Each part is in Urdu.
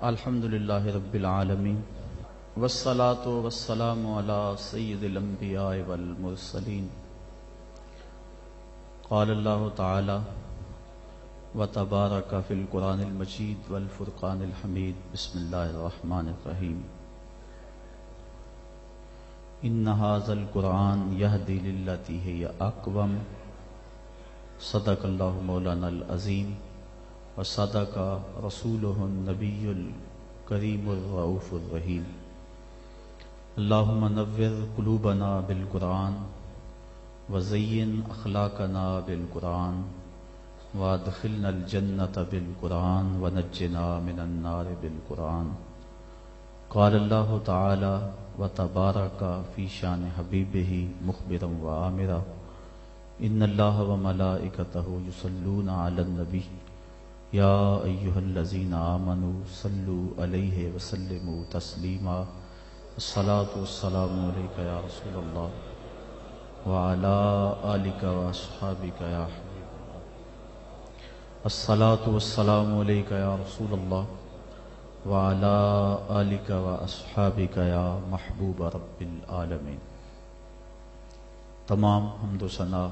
الحمدللہ رب العالمین والصلاة والسلام علی سید الانبیاء والمرسلین قال اللہ تعالی وتبارک فی القرآن المجید والفرقان الحمید بسم اللہ الرحمن الرحیم ان ھذا القرآن یہدی للتی ہی اقوم صدق اللہ مولانا العظیم وصدق رسولہ النبی الکریم الرؤوف الرحیم اللہم نور قلوبنا بالقرآن وزین اخلاقنا بالقرآن وادخلنا الجنة بالقرآن ونجنا من النار بالقرآن قال اللہ تعالی وتبارک فی شان حبیبہ مخبرا وآمرا ان اللہ وملائکتہ یصلون علی النبی یا ایہا الذین آمنوا صلوا علیہ وسلموا تسلیما الصلاة والسلام علیک یا رسول اللہ وعلی آلک واصحابک یا حبیب اللہ الصلاة والسلام علیک یا رسول اللہ وعلی آلک واصحابک یا محبوب رب العالمین۔ تمام حمد و ثنا،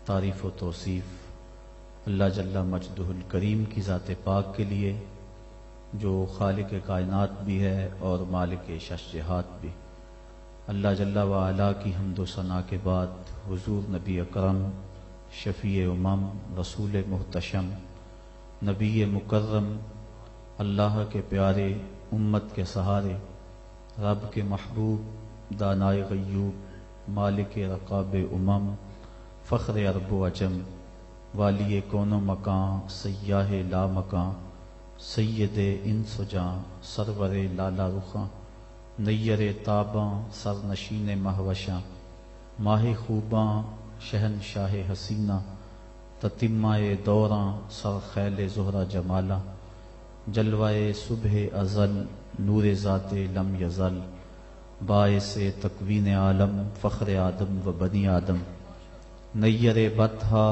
تعریف و توصیف اللہ جل مجدہ الکریم کی ذات پاک کے لیے، جو خالق کائنات بھی ہے اور مالک شش جہات بھی۔ اللہ جل وعلا کی حمد و ثنا کے بعد حضور نبی اکرم، شفیع امم، رسول محتشم، نبی مکرم، اللہ کے پیارے، امت کے سہارے، رب کے محبوب، دانائے غیوب، مالک رقاب امم، فخر عرب و عجم، والی کون و مکان، سیاہ لا مکان، سید انس و جاں، سرور لالا رخاں، نیر تاباں، سر نشین مہوشاں، ماہ خوباں، شہنشاہ حسینہ، تتمہ دوراں، سر خیل زہرہ جمالاں، جلوہ صبح ازل، نور ذات لم یزل، باعث تکوین عالم، فخر آدم و بنی آدم، نیر بطحا،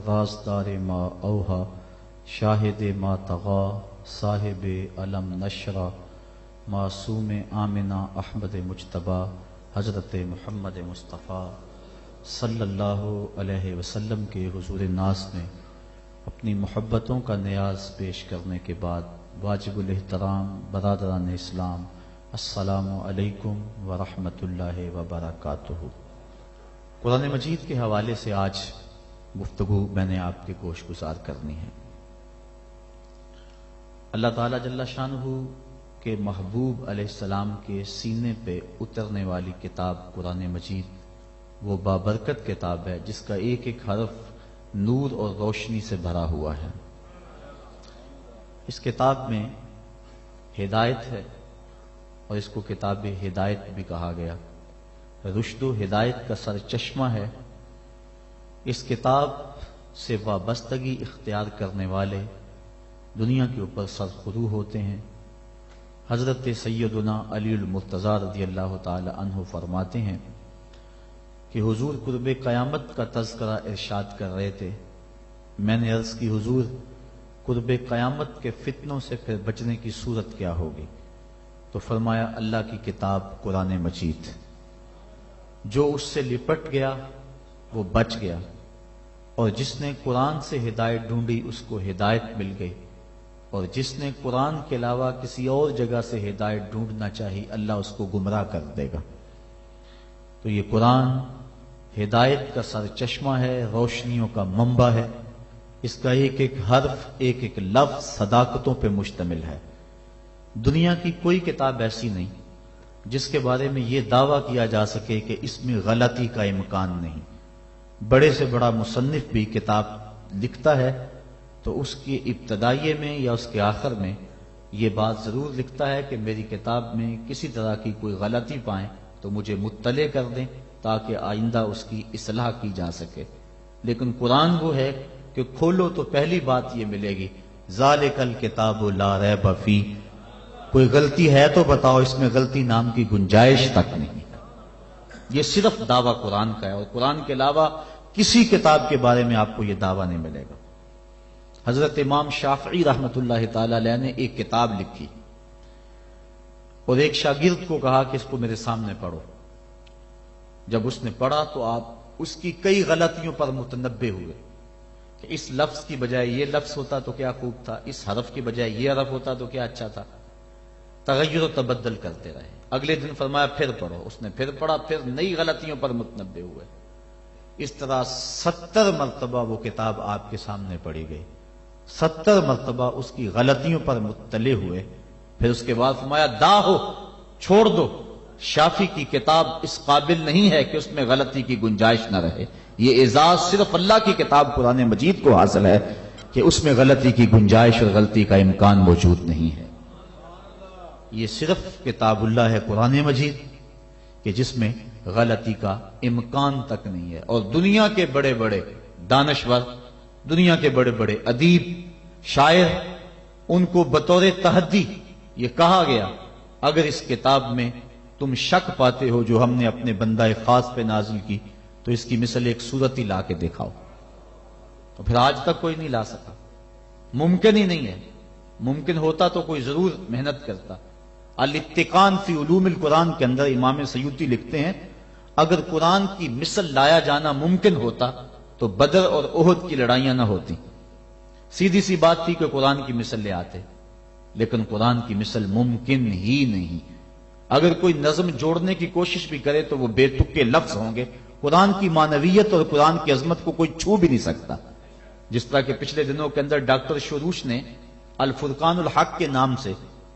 رازدار ما اوہا، شاہد ما طغا، صاحب علم نشرہ، معصوم آمنہ احمد مجتبیٰ، حضرت محمد مصطفیٰ صلی اللہ علیہ وسلم کے حضور ناز میں اپنی محبتوں کا نیاز پیش کرنے کے بعد واجب الاحترام برادران اسلام، السلام علیکم ورحمۃ اللہ وبرکاتہ۔ قرآن مجید کے حوالے سے آج گفتگو میں نے آپ کے گوش گزار کرنی ہے۔ اللہ تعالیٰ جل شانہ کے محبوب علیہ السلام کے سینے پہ اترنے والی کتاب قرآن مجید وہ بابرکت کتاب ہے جس کا ایک ایک حرف نور اور روشنی سے بھرا ہوا ہے۔ اس کتاب میں ہدایت ہے اور اس کو کتاب ہدایت بھی کہا گیا، رشد و ہدایت کا سرچشمہ ہے۔ اس کتاب سے وابستگی اختیار کرنے والے دنیا کے اوپر سرخرو ہوتے ہیں۔ حضرت سیدنا علی المرتضیٰ رضی اللہ تعالی عنہ فرماتے ہیں کہ حضور قرب قیامت کا تذکرہ ارشاد کر رہے تھے۔ میں نے عرض کی حضور قرب قیامت کے فتنوں سے پھر بچنے کی صورت کیا ہوگی؟ تو فرمایا اللہ کی کتاب قرآن مجید، جو اس سے لپٹ گیا وہ بچ گیا، اور جس نے قرآن سے ہدایت ڈھونڈی اس کو ہدایت مل گئی، اور جس نے قرآن کے علاوہ کسی اور جگہ سے ہدایت ڈھونڈنا چاہی اللہ اس کو گمراہ کر دے گا۔ تو یہ قرآن ہدایت کا سرچشمہ ہے، روشنیوں کا منبع ہے۔ اس کا ایک ایک حرف، ایک ایک لفظ صداقتوں پہ مشتمل ہے۔ دنیا کی کوئی کتاب ایسی نہیں جس کے بارے میں یہ دعویٰ کیا جا سکے کہ اس میں غلطی کا امکان نہیں۔ بڑے سے بڑا مصنف بھی کتاب لکھتا ہے تو اس کی ابتدائیے میں یا اس کے آخر میں یہ بات ضرور لکھتا ہے کہ میری کتاب میں کسی طرح کی کوئی غلطی پائیں تو مجھے مطلع کر دیں تاکہ آئندہ اس کی اصلاح کی جا سکے۔ لیکن قرآن وہ ہے کہ کھولو تو پہلی بات یہ ملے گی، ذالک الکتاب لا ریب فیہ، کوئی غلطی ہے تو بتاؤ، اس میں غلطی نام کی گنجائش تک نہیں۔ یہ صرف دعویٰ قرآن کا ہے، اور قرآن کے علاوہ کسی کتاب کے بارے میں آپ کو یہ دعویٰ نہیں ملے گا۔ حضرت امام شافعی رحمت اللہ تعالی علیہ نے ایک کتاب لکھی اور ایک شاگرد کو کہا کہ اس کو میرے سامنے پڑھو. جب اس نے پڑھا تو آپ اس کی کئی غلطیوں پر متنبہ ہوئے کہ اس لفظ کی بجائے یہ لفظ ہوتا تو کیا خوب تھا، اس حرف کی بجائے یہ حرف ہوتا تو کیا اچھا تھا. تغیر و تبدل کرتے رہے. اگلے دن فرمایا پھر پڑھو. اس نے پھر پڑھا، پھر نئی غلطیوں پر متنبہ ہوئے. اس طرح 70 مرتبہ وہ کتاب آپ کے سامنے پڑھی گئی. 70 مرتبہ اس کی غلطیوں پر مطلع ہوئے. پھر اس کے بعد فرمایا داہو، چھوڑ دو، شافی کی کتاب اس قابل نہیں ہے کہ اس میں غلطی کی گنجائش نہ رہے. یہ اعزاز صرف اللہ کی کتاب قرآن مجید کو حاصل ہے کہ اس میں غلطی کی گنجائش اور غلطی کا امکان موجود نہیں ہے. یہ صرف کتاب اللہ ہے قرآن مجید کہ جس میں غلطی کا امکان تک نہیں ہے. اور دنیا کے بڑے بڑے دانشور، دنیا کے بڑے بڑے ادیب، شاعر، ان کو بطور تحدی یہ کہا گیا اگر اس کتاب میں تم شک پاتے ہو جو ہم نے اپنے بندہ خاص پہ نازل کی تو اس کی مثل ایک صورت ہی لا کے دکھاؤ. تو پھر آج تک کوئی نہیں لا سکا. ممکن ہی نہیں ہے. ممکن ہوتا تو کوئی ضرور محنت کرتا. الاتقان فی علوم القرآن کے اندر امام سیوطی لکھتے ہیں اگر قرآن کی مثل لایا جانا ممکن ہوتا تو بدر اور احد کی لڑائیاں نہ ہوتی. سیدھی سی بات تھی کہ قرآن کی مثل لے آتے، لیکن قرآن کی مثل ممکن ہی نہیں. اگر کوئی نظم جوڑنے کی کوشش بھی کرے تو وہ بے تکے لفظ ہوں گے. قرآن کی معنویت اور قرآن کی عظمت کو کوئی چھو بھی نہیں سکتا. جس طرح کہ پچھلے دنوں کے اندر ڈاکٹر شروش نے الفرقان الحق کے نام سے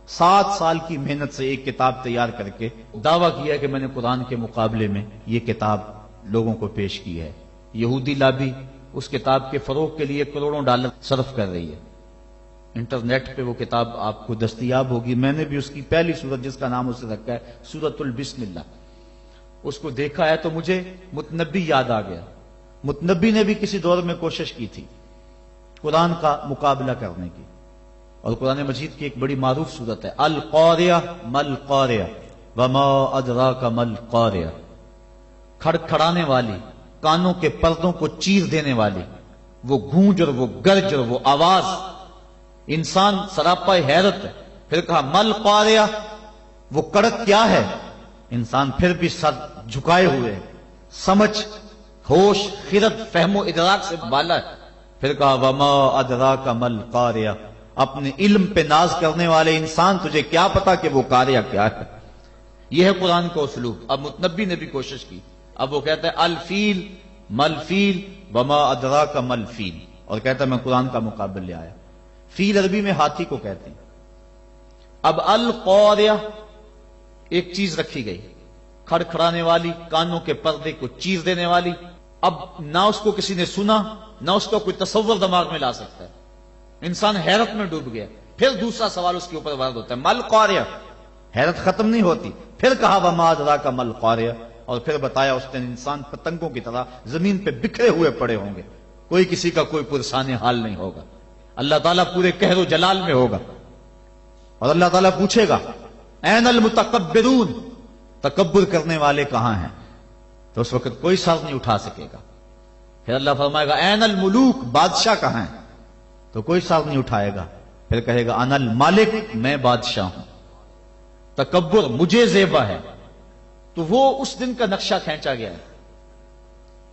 7 سال کی محنت سے ایک کتاب تیار کر کے دعویٰ کیا کہ میں نے قرآن کے مقابلے میں یہ کتاب لوگوں کو پیش کی ہے. یہودی لابی اس کتاب کے فروغ کے لیے کروڑوں ڈالر صرف کر رہی ہے. انٹرنیٹ پہ وہ کتاب آپ کو دستیاب ہوگی. میں نے بھی اس کی پہلی سورت جس کا نام اسے رکھا ہے سورۃ البسم اللہ، اس کو دیکھا ہے تو مجھے متنبی یاد آ گیا. متنبی نے بھی کسی دور میں کوشش کی تھی قرآن کا مقابلہ کرنے کی. اور قرآن مجید کی ایک بڑی معروف سورت ہے القاریہ مل قاریہ وما ادراک مل قاریہ. کھڑکھڑانے والی، کانوں کے پردوں کو چیر دینے والی وہ گونج اور وہ گرج اور وہ آواز. انسان سراپا حیرت ہے. پھر کہا مل قاریہ، وہ کڑک کیا ہے. انسان پھر بھی سر جھکائے ہوئے، سمجھ، ہوش، خرد، فہم و ادراک سے بالا ہے. پھر کہا وما ادراک مل قاریہ، اپنے علم پہ ناز کرنے والے انسان تجھے کیا پتا کہ وہ قاریہ کیا ہے. یہ ہے قرآن کا اسلوب. اب متنبی نے بھی کوشش کی. اب وہ کہتا ہے الفیل مل فیل وما ادراک مل فیل، اور کہتا ہے میں قرآن کا مقابل لے آیا. فیل عربی میں ہاتھی کو کہتے ہیں. اب القاریہ ایک چیز رکھی گئی، کھڑکھڑانے والی، کانوں کے پردے کو چیر دینے والی. اب نہ اس کو کسی نے سنا، نہ اس کا کوئی تصور دماغ میں لا سکتا ہے. انسان حیرت میں ڈوب گیا. پھر دوسرا سوال اس کے اوپر وارد ہوتا ہے مل قاریہ. حیرت ختم نہیں ہوتی. پھر کہا وما ادراک مل قاریہ، اور پھر بتایا اس نے انسان پتنگوں کی طرح زمین پہ بکھرے ہوئے پڑے ہوں گے، کوئی کسی کا کوئی پرسان حال نہیں ہوگا. اللہ تعالیٰ پورے قہر و جلال میں ہوگا اور اللہ تعالیٰ پوچھے گا این المتکبرون، تکبر کرنے والے کہاں ہیں. تو اس وقت کوئی سر نہیں اٹھا سکے گا. پھر اللہ فرمائے گا این الملوک، بادشاہ کہاں ہیں. تو کوئی سر نہیں اٹھائے گا. پھر کہے گا انا المالک، میں بادشاہ ہوں. تکبر مجھے زیبا ہے. تو وہ اس دن کا نقشہ کھینچا گیا ہے.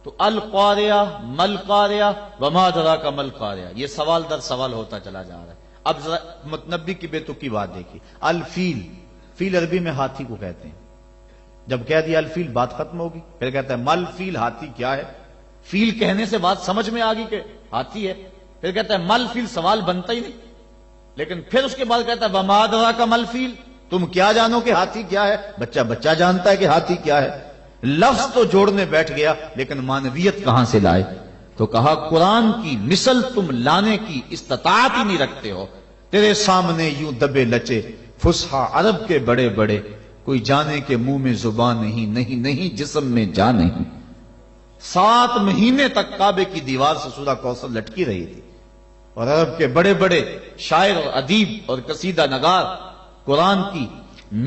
تو القاریہ مل قاریہ وما ادراک مل قاریہ، یہ سوال در سوال ہوتا چلا جا رہا ہے. اب ذرا متنبی کی بے تکی بات دیکھیے. الفیل، فیل عربی میں ہاتھی کو کہتے ہیں. جب کہہ دیا الفیل بات ختم ہوگی. پھر کہتا ہے مل فیل، ہاتھی کیا ہے. فیل کہنے سے بات سمجھ میں آ گئی کہ ہاتھی ہے. پھر کہتا ہے مل فیل، سوال بنتا ہی نہیں. لیکن پھر اس کے بعد کہتا ہے وما ادراک مل فیل، تم کیا جانو کہ ہاتھی کیا ہے. بچہ جانتا ہے کہ ہاتھی کیا ہے. لفظ تو جوڑنے بیٹھ گیا لیکن معنویت کہاں سے لائے. تو کہا قرآن کی مثل تم لانے کی استطاعت ہی نہیں رکھتے ہو. تیرے سامنے یوں دبے لچے فصحا عرب کے بڑے بڑے، کوئی جانے کے منہ میں زبان نہیں جسم میں جان نہیں. 7 مہینے تک کعبے کی دیوار سے سورہ کوثر لٹکی رہی تھی اور عرب کے بڑے بڑے شاعر اور ادیب اور قصیدہ نگار قرآن کی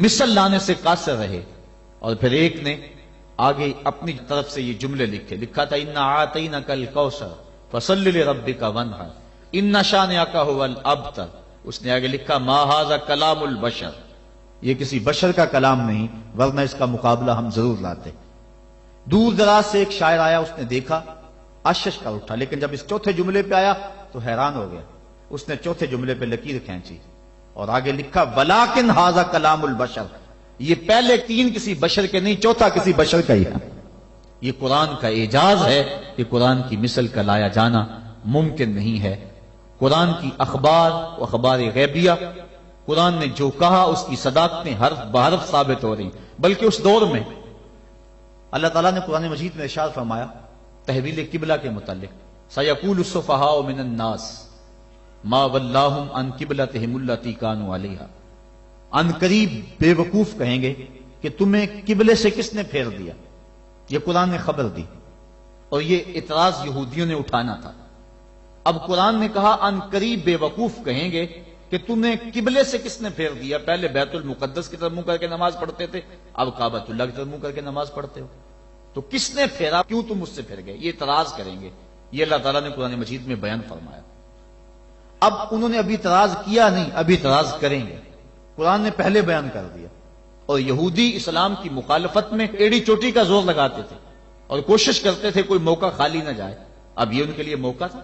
مثل لانے سے قاصر رہے. اور پھر ایک نے آگے اپنی طرف سے یہ جملے لکھا تھا انا اعطینک الکوثر فصل لربک وانحر. ان شانئک ھو الابتر، اس نے آگے لکھا ما ھذا کلام البشر، یہ کسی بشر کا کلام نہیں ورنہ اس کا مقابلہ ہم ضرور لاتے۔ دور دراز سے ایک شاعر آیا، اس نے دیکھا، اشش کر اٹھا، لیکن جب اس چوتھے جملے پہ آیا تو حیران ہو گیا۔ اس نے چوتھے جملے پہ لکیر کھینچی اور آگے لکھا ولیکن ھذا کلام البشر، یہ پہلے تین کسی بشر کے نہیں، چوتھا کسی بشر کا ہی ہے۔ یہ قرآن کا اعجاز ہے کہ قرآن کی مثل کا لایا جانا ممکن نہیں ہے۔ قرآن کی اخبار و اخبار غیبیہ، قرآن نے جو کہا اس کی صداقتیں حرف بحرف ثابت ہو رہی، بلکہ اس دور میں اللہ تعالیٰ نے قرآن مجید میں ارشاد فرمایا تحویل قبلہ کے متعلق، سیقول السفہاء من الناس ما ولاہم عن قبلتہم التی کانوا علیہا، ان قریب بے وقوف کہیں گے کہ تمہیں قبلے سے کس نے پھیر دیا۔ یہ قرآن نے خبر دی اور یہ اعتراض یہودیوں نے اٹھانا تھا۔ اب قرآن نے کہا ان قریب بے وقوف کہیں گے کہ تمہیں قبلے سے کس نے پھیر دیا، پہلے بیت المقدس کی طرف منہ کر کے نماز پڑھتے تھے، اب کعبۃ اللہ کی طرف منہ کر کے نماز پڑھتے ہو، تو کس نے پھیرا، کیوں تم اس سے پھر گئے، یہ اعتراض کریں گے۔ یہ اللہ تعالیٰ نے قرآن مجید میں بیان فرمایا۔ اب انہوں نے ابھی اعتراض کیا نہیں، ابھی اعتراض کریں گے، قرآن نے پہلے بیان کر دیا۔ اور یہودی اسلام کی مخالفت میں ایڑی چوٹی کا زور لگاتے تھے اور کوشش کرتے تھے کوئی موقع خالی نہ جائے، اب یہ ان کے لیے موقع تھا۔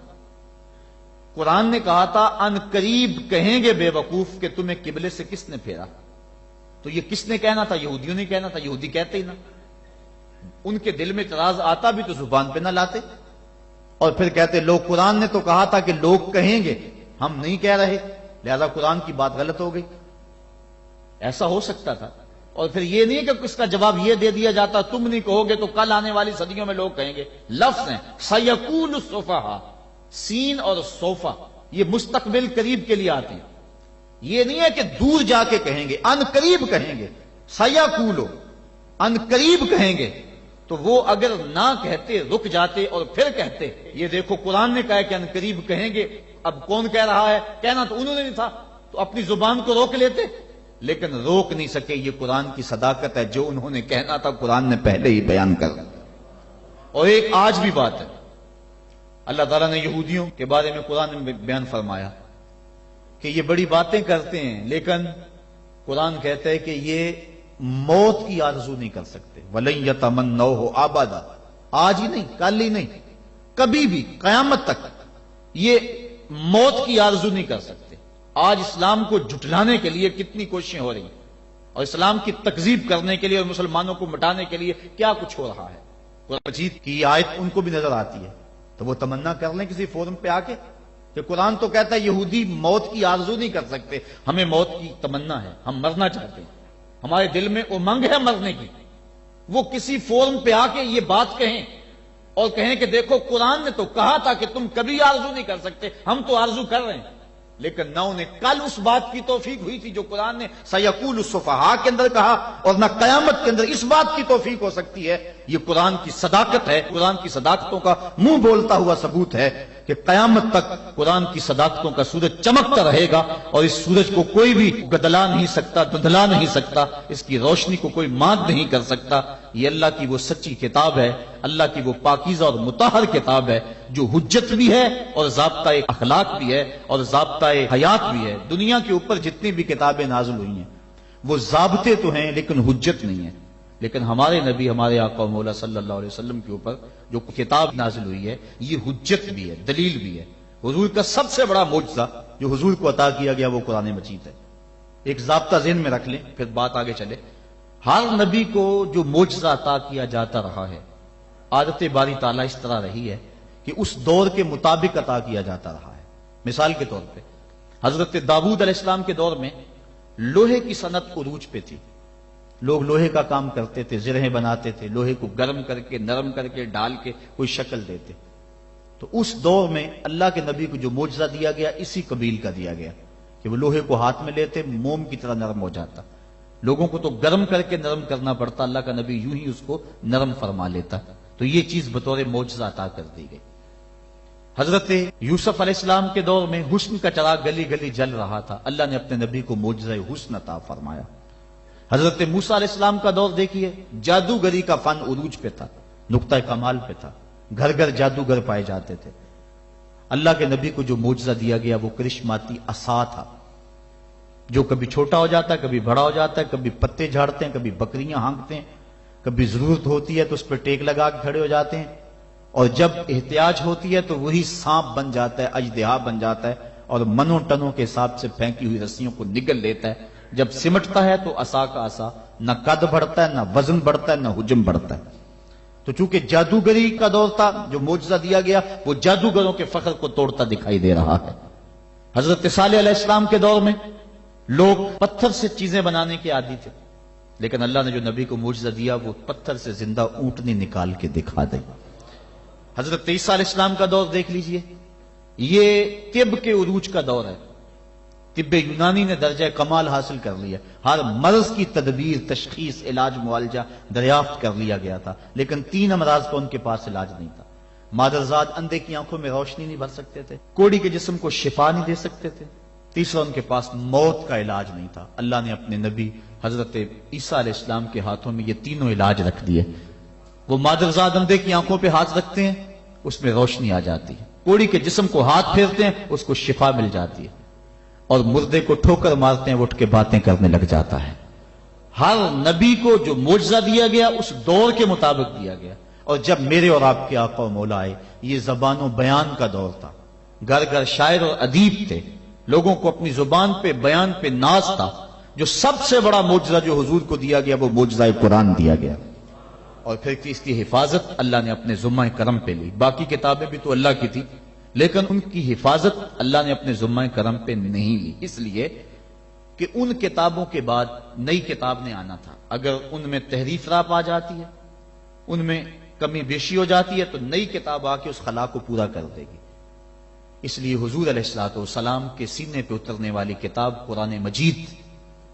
قرآن نے کہا تھا ان قریب کہیں گے بے وقوف کہ تمہیں قبلے سے کس نے پھیرا، تو یہ کس نے کہنا تھا، یہودیوں نے کہنا تھا، یہودی کہتے ہی نہ، ان کے دل میں اعتراض آتا بھی تو زبان پہ نہ لاتے، اور پھر کہتے لوگ قرآن نے تو کہا تھا کہ لوگ کہیں گے، ہم نہیں کہہ رہے، لہذا قرآن کی بات غلط ہو گئی۔ ایسا ہو سکتا تھا، اور پھر یہ نہیں کہ اس کا جواب یہ دے دیا جاتا تم نہیں کہو گے تو کل آنے والی صدیوں میں لوگ کہیں گے۔ لفظ ہیں سیقول السفہاء، سین اور صوفہ یہ مستقبل قریب کے لیے آتے ہیں، یہ نہیں ہے کہ دور جا کے کہیں گے، ان قریب کہیں گے، سیقولو ان قریب کہیں گے، تو وہ اگر نہ کہتے رک جاتے اور پھر کہتے یہ دیکھو قرآن نے کہا کہ ان قریب کہیں گے، اب کون کہہ رہا ہے، کہنا تو انہوں نے نہیں تھا، تو اپنی زبان کو روک لیتے، لیکن روک نہیں سکے۔ یہ قرآن کی صداقت ہے، جو انہوں نے کہنا تھا قرآن نے پہلے ہی بیان کر دیا۔ اور ایک آج بھی بات ہے، اللہ تعالیٰ نے یہودیوں کے بارے میں قرآن میں بیان فرمایا کہ یہ بڑی باتیں کرتے ہیں، لیکن قرآن کہتا ہے کہ یہ موت کی آرزو نہیں کر سکتے، وَلَن يَتَمَنَّوْهُ أَبَدًا، آج ہی نہیں، کل ہی نہیں، کبھی بھی قیامت تک یہ موت کی آرزو نہیں کر سکتے۔ آج اسلام کو جھٹلانے کے لیے کتنی کوششیں ہو رہی ہیں، اور اسلام کی تکذیب کرنے کے لیے اور مسلمانوں کو مٹانے کے لیے کیا کچھ ہو رہا ہے۔ قرآن مجید کی آیت ان کو بھی نظر آتی ہے تو وہ تمنا کر لیں کسی فورم پہ آ کے کہ قرآن تو کہتا ہے یہودی موت کی آرزو نہیں کر سکتے، ہمیں موت کی تمنا ہے، ہم مرنا چاہتے ہیں، ہمارے دل میں امنگ ہے مرنے کی۔ وہ کسی فورم پہ آ کے یہ بات کہیں اور کہیں کہ دیکھو قرآن نے تو کہا تھا کہ تم کبھی آرزو نہیں کر سکتے، ہم تو آرزو کر رہے ہیں، لیکن نہ انہیں کل اس بات کی توفیق ہوئی تھی جو قرآن نے سیقول السفہاء کے اندر کہا، اور نہ قیامت کے اندر اس بات کی توفیق ہو سکتی ہے۔ یہ قرآن کی صداقت ہے، قرآن کی صداقتوں کا منہ بولتا ہوا ثبوت ہے کہ قیامت تک قرآن کی صداقتوں کا سورج چمکتا رہے گا، اور اس سورج کو کوئی بھی گدلا نہیں سکتا، دھندلا نہیں سکتا، اس کی روشنی کو کوئی مات نہیں کر سکتا۔ یہ اللہ کی وہ سچی کتاب ہے، اللہ کی وہ پاکیزہ اور مطہر کتاب ہے جو حجت بھی ہے اور ضابطہ اخلاق بھی ہے اور ضابطہ حیات بھی ہے۔ دنیا کے اوپر جتنی بھی کتابیں نازل ہوئی ہیں وہ ضابطے تو ہیں لیکن حجت نہیں ہے، لیکن ہمارے نبی ہمارے آقا و مولا صلی اللہ علیہ وسلم کے اوپر جو کتاب نازل ہوئی ہے یہ حجت بھی ہے، دلیل بھی ہے۔ حضور کا سب سے بڑا معجزہ جو حضور کو عطا کیا گیا وہ قرآن مجید ہے۔ ایک ضابطہ ذہن میں رکھ لیں پھر بات آگے چلے۔ ہر نبی کو جو معجزہ عطا کیا جاتا رہا ہے، عادت باری تعالیٰ اس طرح رہی ہے کہ اس دور کے مطابق عطا کیا جاتا رہا ہے۔ مثال کے طور پہ حضرت داؤد علیہ السلام کے دور میں لوہے کی صنعت عروج پہ تھی، لوگ لوہے کا کام کرتے تھے، زرہیں بناتے تھے، لوہے کو گرم کر کے نرم کر کے ڈال کے کوئی شکل دیتے۔ تو اس دور میں اللہ کے نبی کو جو معجزہ دیا گیا اسی قبیل کا دیا گیا کہ وہ لوہے کو ہاتھ میں لیتے، موم کی طرح نرم ہو جاتا، لوگوں کو تو گرم کر کے نرم کرنا پڑتا، اللہ کا نبی یوں ہی اس کو نرم فرما لیتا۔ تو یہ چیز بطور معجزہ عطا کر دی گئی۔ حضرت یوسف علیہ السلام کے دور میں حسن کا چراغ گلی گلی جل رہا تھا، اللہ نے اپنے نبی کو معجزہ حسن عطا فرمایا۔ حضرت موسیٰ علیہ السلام کا دور دیکھیے، جادوگری کا فن عروج پہ تھا، نقطہ کمال پہ تھا، گھر گھر جادوگر پائے جاتے تھے۔ اللہ کے نبی کو جو معجزہ دیا گیا وہ کرشماتی عصا تھا، جو کبھی چھوٹا ہو جاتا ہے، کبھی بڑا ہو جاتا ہے، کبھی پتے جھاڑتے ہیں، کبھی بکریاں ہانکتے ہیں، کبھی ضرورت ہوتی ہے تو اس پہ ٹیک لگا کے کھڑے ہو جاتے ہیں، اور جب احتیاج ہوتی ہے تو وہی سانپ بن جاتا ہے، اژدہا بن جاتا ہے، اور منوں ٹنوں کے حساب سے پھینکی ہوئی رسیوں کو نگل لیتا ہے۔ جب سمٹتا ہے تو عصا کا عصا، نہ قد بڑھتا ہے، نہ وزن بڑھتا ہے، نہ حجم بڑھتا ہے۔ تو چونکہ جادوگری کا دور تھا، جو معجزہ دیا گیا وہ جادوگروں کے فخر کو توڑتا دکھائی دے رہا ہے۔ حضرت صالح علیہ السلام کے دور میں لوگ پتھر سے چیزیں بنانے کے عادی تھے، لیکن اللہ نے جو نبی کو معجزہ دیا وہ پتھر سے زندہ اونٹنی نکال کے دکھا دی۔ حضرت عیسیٰ علیہ السلام کا دور دیکھ لیجئے، یہ طب کے عروج کا دور ہے۔ طب یونانی نے درجہ کمال حاصل کر لیا، ہر مرض کی تدبیر، تشخیص، علاج، معالجہ دریافت کر لیا گیا تھا، لیکن 3 امراض کا ان کے پاس علاج نہیں تھا۔ مادرزاد اندھے کی آنکھوں میں روشنی نہیں بھر سکتے تھے، کوڑی کے جسم کو شفا نہیں دے سکتے تھے، تیسرا ان کے پاس موت کا علاج نہیں تھا۔ اللہ نے اپنے نبی حضرت عیسیٰ علیہ السلام کے ہاتھوں میں یہ تینوں علاج رکھ دیے۔ وہ مادرزاد اندھے کی آنکھوں پہ ہاتھ رکھتے ہیں، اس میں روشنی آ جاتی ہے، کوڑی کے جسم کو ہاتھ پھیرتے ہیں، اس کو شفا مل جاتی ہے، اور مردے کو ٹھوکر مارتے ہیں، وہ اٹھ کے باتیں کرنے لگ جاتا ہے۔ ہر نبی کو جو معجزہ دیا گیا اس دور کے مطابق دیا گیا، اور جب میرے اور آپ کے آقا و مولا آئے، یہ زبان و بیان کا دور تھا، گھر گھر شاعر اور ادیب تھے، لوگوں کو اپنی زبان پہ، بیان پہ ناز تھا۔ جو سب سے بڑا معجزہ جو حضور کو دیا گیا وہ معجزہ قرآن دیا گیا، اور پھر اس کی حفاظت اللہ نے اپنے ذمہ کرم پہ لی۔ باقی کتابیں بھی تو اللہ کی تھی، لیکن ان کی حفاظت اللہ نے اپنے ذمہ کرم پہ نہیں لی، اس لیے کہ ان کتابوں کے بعد نئی کتاب نے آنا تھا۔ اگر ان میں تحریف راپ آ جاتی ہے، ان میں کمی بیشی ہو جاتی ہے، تو نئی کتاب آ کے اس خلا کو پورا کر دے گی۔ اس لیے حضور علیہ الصلوۃ والسلام کے سینے پہ اترنے والی کتاب قرآن مجید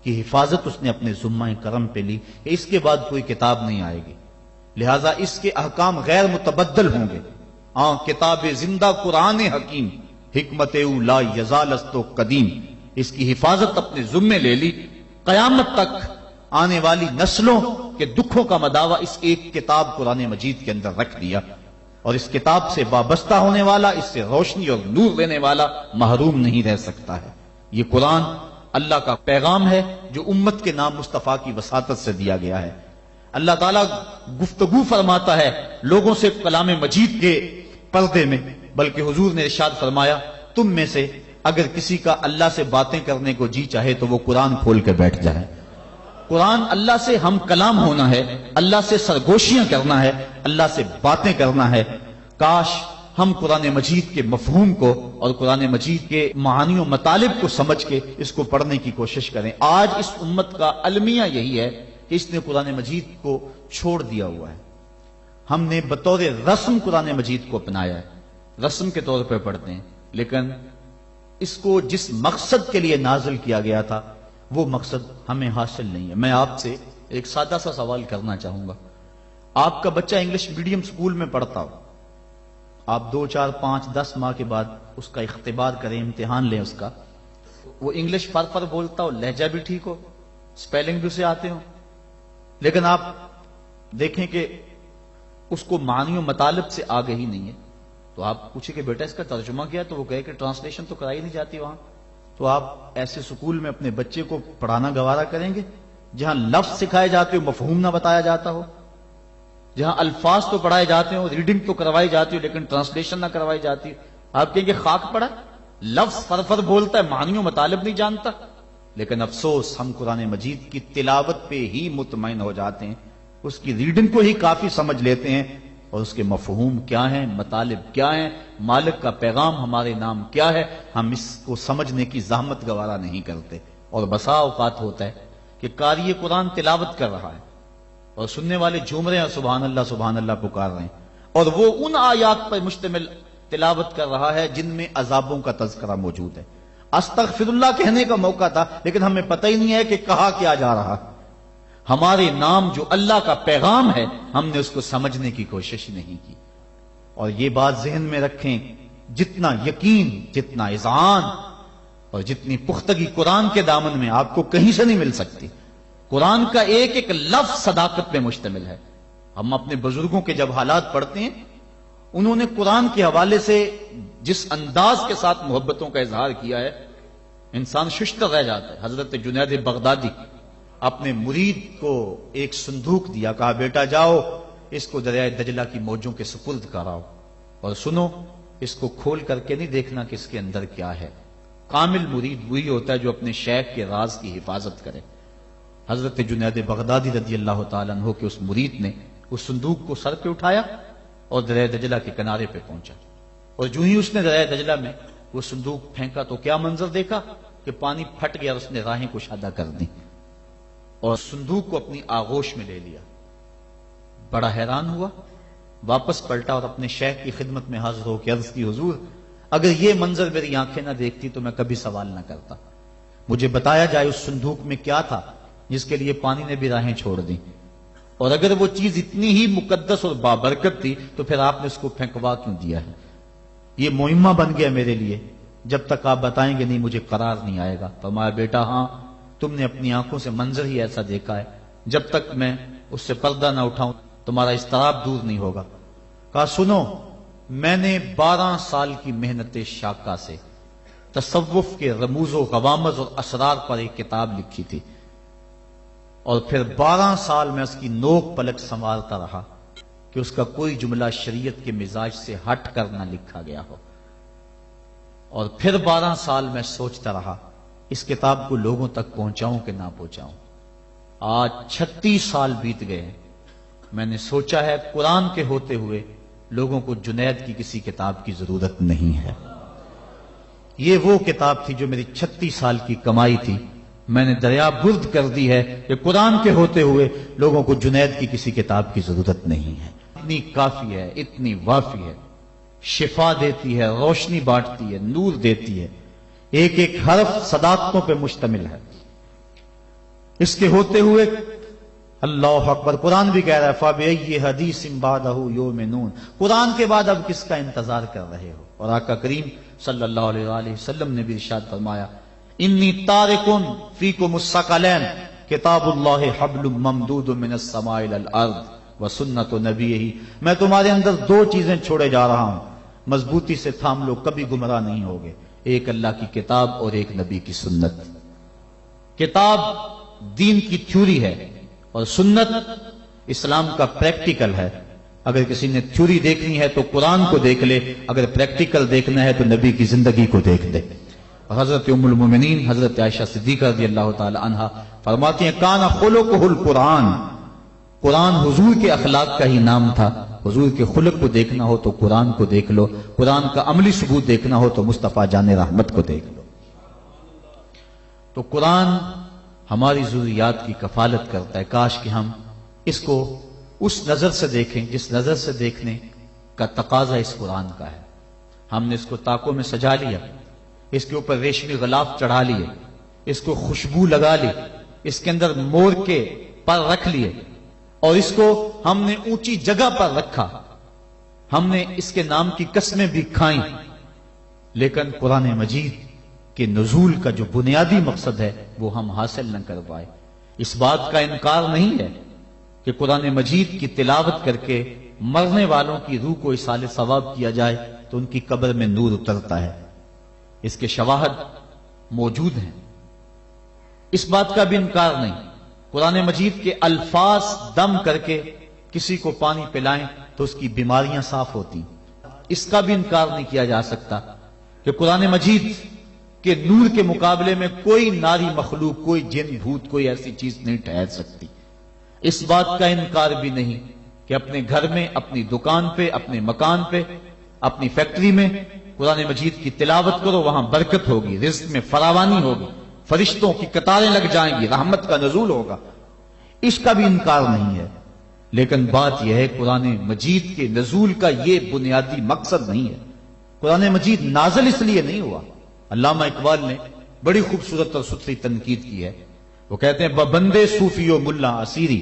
کی حفاظت اس نے اپنے ذمہ کرم پہ لی، اس کے بعد کوئی کتاب نہیں آئے گی، لہذا اس کے احکام غیر متبدل ہوں گے۔ کتاب زندہ قرآن حکیم، حکمت او لا یزال است و قدیم، اس کی حفاظت اپنے ذمے لے لی۔ قیامت تک آنے والی نسلوں کے دکھوں کا مداوع اس ایک کتاب قرآن مجید کے اندر رکھ دیا، اور اس کتاب سے وابستہ ہونے والا، اس سے روشنی اور نور لینے والا محروم نہیں رہ سکتا ہے۔ یہ قرآن اللہ کا پیغام ہے جو امت کے نام مصطفیٰ کی وساطت سے دیا گیا ہے۔ اللہ تعالیٰ گفتگو فرماتا ہے لوگوں سے کلام مجید کے پردے میں، بلکہ حضور نے ارشاد فرمایا تم میں سے اگر کسی کا اللہ سے باتیں کرنے کو جی چاہے تو وہ قرآن کھول کے بیٹھ جائے۔ قرآن اللہ سے ہم کلام ہونا ہے، اللہ سے سرگوشیاں کرنا ہے، اللہ سے باتیں کرنا ہے۔ کاش ہم قرآن مجید کے مفہوم کو اور قرآن مجید کے معانی و مطالب کو سمجھ کے اس کو پڑھنے کی کوشش کریں۔ آج اس امت کا المیہ یہی ہے کہ اس نے قرآن مجید کو چھوڑ دیا ہوا ہے۔ ہم نے بطور رسم قرآن مجید کو اپنایا ہے، رسم کے طور پہ پڑھتے ہیں، لیکن اس کو جس مقصد کے لیے نازل کیا گیا تھا وہ مقصد ہمیں حاصل نہیں ہے۔ میں آپ سے ایک سادہ سا سوال کرنا چاہوں گا۔ آپ کا بچہ انگلش میڈیم سکول میں پڑھتا ہو، آپ 2 4 5 10 ماہ کے بعد اس کا اختبار کریں، امتحان لیں اس کا، وہ انگلش فر بولتا ہو، لہجہ بھی ٹھیک ہو، سپیلنگ بھی اسے آتے ہو، لیکن آپ دیکھیں کہ اس کو معنی و مطالب سے آگے ہی نہیں ہے، تو آپ پوچھیں کہ بیٹا اس کا ترجمہ کیا ہے، تو وہ کہے کہ ٹرانسلیشن تو کرائی نہیں جاتی وہاں۔ تو آپ ایسے سکول میں اپنے بچے کو پڑھانا گوارا کریں گے جہاں لفظ سکھائے جاتے ہو، مفہوم نہ بتایا جاتا ہو، جہاں الفاظ تو پڑھائے جاتے ہو، ریڈنگ تو کروائی جاتی ہو، لیکن ٹرانسلیشن نہ کروائی جاتی؟ آپ کہیں گے خاک پڑا، لفظ فر بولتا ہے، معنی و مطالب نہیں جانتا۔ لیکن افسوس ہم قرآن مجید کی تلاوت پہ ہی مطمئن ہو جاتے ہیں، اس کی ریڈنگ کو ہی کافی سمجھ لیتے ہیں، اور اس کے مفہوم کیا ہیں، مطالب کیا ہیں، مالک کا پیغام ہمارے نام کیا ہے، ہم اس کو سمجھنے کی زحمت گوارا نہیں کرتے۔ اور بسا اوقات ہوتا ہے کہ قاری قرآن تلاوت کر رہا ہے اور سننے والے جھوم رہے ہیں، سبحان اللہ پکار رہے ہیں، اور وہ ان آیات پر مشتمل تلاوت کر رہا ہے جن میں عذابوں کا تذکرہ موجود ہے۔ استغفر اللہ کہنے کا موقع تھا، لیکن ہمیں پتہ ہی نہیں ہے کہ کہا کیا جا رہا۔ ہمارے نام جو اللہ کا پیغام ہے، ہم نے اس کو سمجھنے کی کوشش نہیں کی۔ اور یہ بات ذہن میں رکھیں، جتنا یقین، جتنا اذعان اور جتنی پختگی قرآن کے دامن میں آپ کو کہیں سے نہیں مل سکتی۔ قرآن کا ایک ایک لفظ صداقت پہ مشتمل ہے۔ ہم اپنے بزرگوں کے جب حالات پڑھتے ہیں، انہوں نے قرآن کے حوالے سے جس انداز کے ساتھ محبتوں کا اظہار کیا ہے، انسان ششتر رہ جاتا ہے۔ حضرت جنید بغدادی اپنے مرید کو ایک صندوق دیا، کہا بیٹا جاؤ اس کو دریائے دجلہ کی موجوں کے سپرد کراؤ، اور سنو اس کو کھول کر کے نہیں دیکھنا کہ اس کے اندر کیا ہے۔ کامل مرید وہی ہوتا ہے جو اپنے شیخ کے راز کی حفاظت کرے۔ حضرت جنید بغدادی رضی اللہ تعالیٰ عنہ کے اس مرید نے اس صندوق کو سر پہ اٹھایا اور دریائے دجلہ کے کنارے پہ پہنچا، اور جو ہی اس نے دریائے دجلہ میں وہ صندوق پھینکا تو کیا منظر دیکھا کہ پانی پھٹ گیا اور اس نے راہیں کشادہ کر دی اور صندوق کو اپنی آغوش میں لے لیا۔ بڑا حیران ہوا، واپس پلٹا اور اپنے شیخ کی خدمت میں حاضر ہو کے عرض کی حضور اگر یہ منظر میری آنکھیں نہ دیکھتی تو میں کبھی سوال نہ کرتا، مجھے بتایا جائے اس صندوق میں کیا تھا جس کے لیے پانی نے بھی راہیں چھوڑ دی، اور اگر وہ چیز اتنی ہی مقدس اور بابرکت تھی تو پھر آپ نے اس کو پھینکوا کیوں دیا ہے؟ یہ مہمہ بن گیا میرے لیے، جب تک آپ بتائیں گے نہیں مجھے قرار نہیں آئے گا۔ فرمایا بیٹا ہاں تم نے اپنی آنکھوں سے منظر ہی ایسا دیکھا ہے، جب تک میں اس سے پردہ نہ اٹھاؤں تمہارا اضطراب دور نہیں ہوگا۔ کہا سنو، میں نے 12 سال کی محنت شاقہ سے تصوف کے رموز و غوامض اور اسرار پر ایک کتاب لکھی تھی، اور پھر 12 سال میں اس کی نوک پلک سنوارتا رہا کہ اس کا کوئی جملہ شریعت کے مزاج سے ہٹ کر نہ لکھا گیا ہو، اور پھر 12 سال میں سوچتا رہا اس کتاب کو لوگوں تک پہنچاؤں کہ نہ پہنچاؤں۔ آج 36 سال بیت گئے ہیں، میں نے سوچا ہے قرآن کے ہوتے ہوئے لوگوں کو جنید کی کسی کتاب کی ضرورت نہیں ہے۔ یہ وہ کتاب تھی جو میری 36 سال کی کمائی تھی، میں نے دریا برد کر دی ہے کہ قرآن کے ہوتے ہوئے لوگوں کو جنید کی کسی کتاب کی ضرورت نہیں ہے۔ اتنی کافی ہے، اتنی وافی ہے، شفا دیتی ہے، روشنی بانٹتی ہے، نور دیتی ہے، ایک ایک حرف صداقتوں پہ مشتمل ہے۔ اس کے ہوتے ہوئے اللہ اکبر، قرآن بھی کہہ رہا ہے فَبِأَيِّ حَدِيثٍ بَعْدَهُ يُؤْمِنُونَ، قرآن کے بعد اب کس کا انتظار کر رہے ہو؟ اور آقا کریم صلی اللہ علیہ وآلہ وسلم نے بھی ارشاد فرمایا انی تارکن فیکم الثقلین کتاب اللہ حبل ممدود من السماء الی الارض وسنت نبیہ، میں تمہارے اندر 2 چیزیں چھوڑے جا رہا ہوں، مضبوطی سے تھام لو، کبھی گمراہ نہیں ہوگے، ایک اللہ کی کتاب اور ایک نبی کی سنت۔ کتاب دین کی تھیوری ہے اور سنت اسلام کا پریکٹیکل ہے۔ اگر کسی نے تھیوری دیکھنی ہے تو قرآن کو دیکھ لے، اگر پریکٹیکل دیکھنا ہے تو نبی کی زندگی کو دیکھ لے۔ حضرت ام المومنین حضرت عائشہ صدیقہ رضی اللہ تعالی عنہا فرماتی ہیں کان خلقہ القرآن، قرآن حضور کے اخلاق کا ہی نام تھا۔ حضور کے خلق کو دیکھنا ہو تو قرآن کو دیکھ لو، قرآن کا عملی ثبوت دیکھنا ہو تو مصطفیٰ جان رحمت کو دیکھ لو۔ تو قرآن ہماری ضروریات کی کفالت کرتا ہے، کاش کہ ہم اس کو اس نظر سے دیکھیں جس نظر سے دیکھنے کا تقاضا اس قرآن کا ہے۔ ہم نے اس کو طاقوں میں سجا لیا، اس کے اوپر ریشمی غلاف چڑھا لیے، اس کو خوشبو لگا لی، اس کے اندر مور کے پر رکھ لیے، اور اس کو ہم نے اونچی جگہ پر رکھا، ہم نے اس کے نام کی قسمیں بھی کھائیں، لیکن قرآن مجید کے نزول کا جو بنیادی مقصد ہے وہ ہم حاصل نہ کر پائے۔ اس بات کا انکار نہیں ہے کہ قرآن مجید کی تلاوت کر کے مرنے والوں کی روح کو اصال ثواب کیا جائے تو ان کی قبر میں نور اترتا ہے، اس کے شواہد موجود ہیں، اس بات کا بھی انکار نہیں۔ قرآن مجید کے الفاظ دم کر کے کسی کو پانی پلائیں تو اس کی بیماریاں صاف ہوتی، اس کا بھی انکار نہیں کیا جا سکتا کہ قرآن مجید کہ نور کے مقابلے میں کوئی ناری مخلوق، کوئی جن بھوت، کوئی ایسی چیز نہیں ٹھہر سکتی۔ اس بات کا انکار بھی نہیں کہ اپنے گھر میں، اپنی دکان پہ، اپنے مکان پہ، اپنی فیکٹری میں قرآن مجید کی تلاوت کرو، وہاں برکت ہوگی، رزق میں فراوانی ہوگی، فرشتوں کی قطاریں لگ جائیں گی، رحمت کا نزول ہوگا، اس کا بھی انکار نہیں ہے۔ لیکن بات یہ ہے قرآن مجید کے نزول کا یہ بنیادی مقصد نہیں ہے۔ قرآن مجید نازل اس لیے نہیں ہوا۔ علامہ اقبال نے بڑی خوبصورت اور ستھری تنقید کی ہے، وہ کہتے ہیں بندے صوفی و ملا اسیری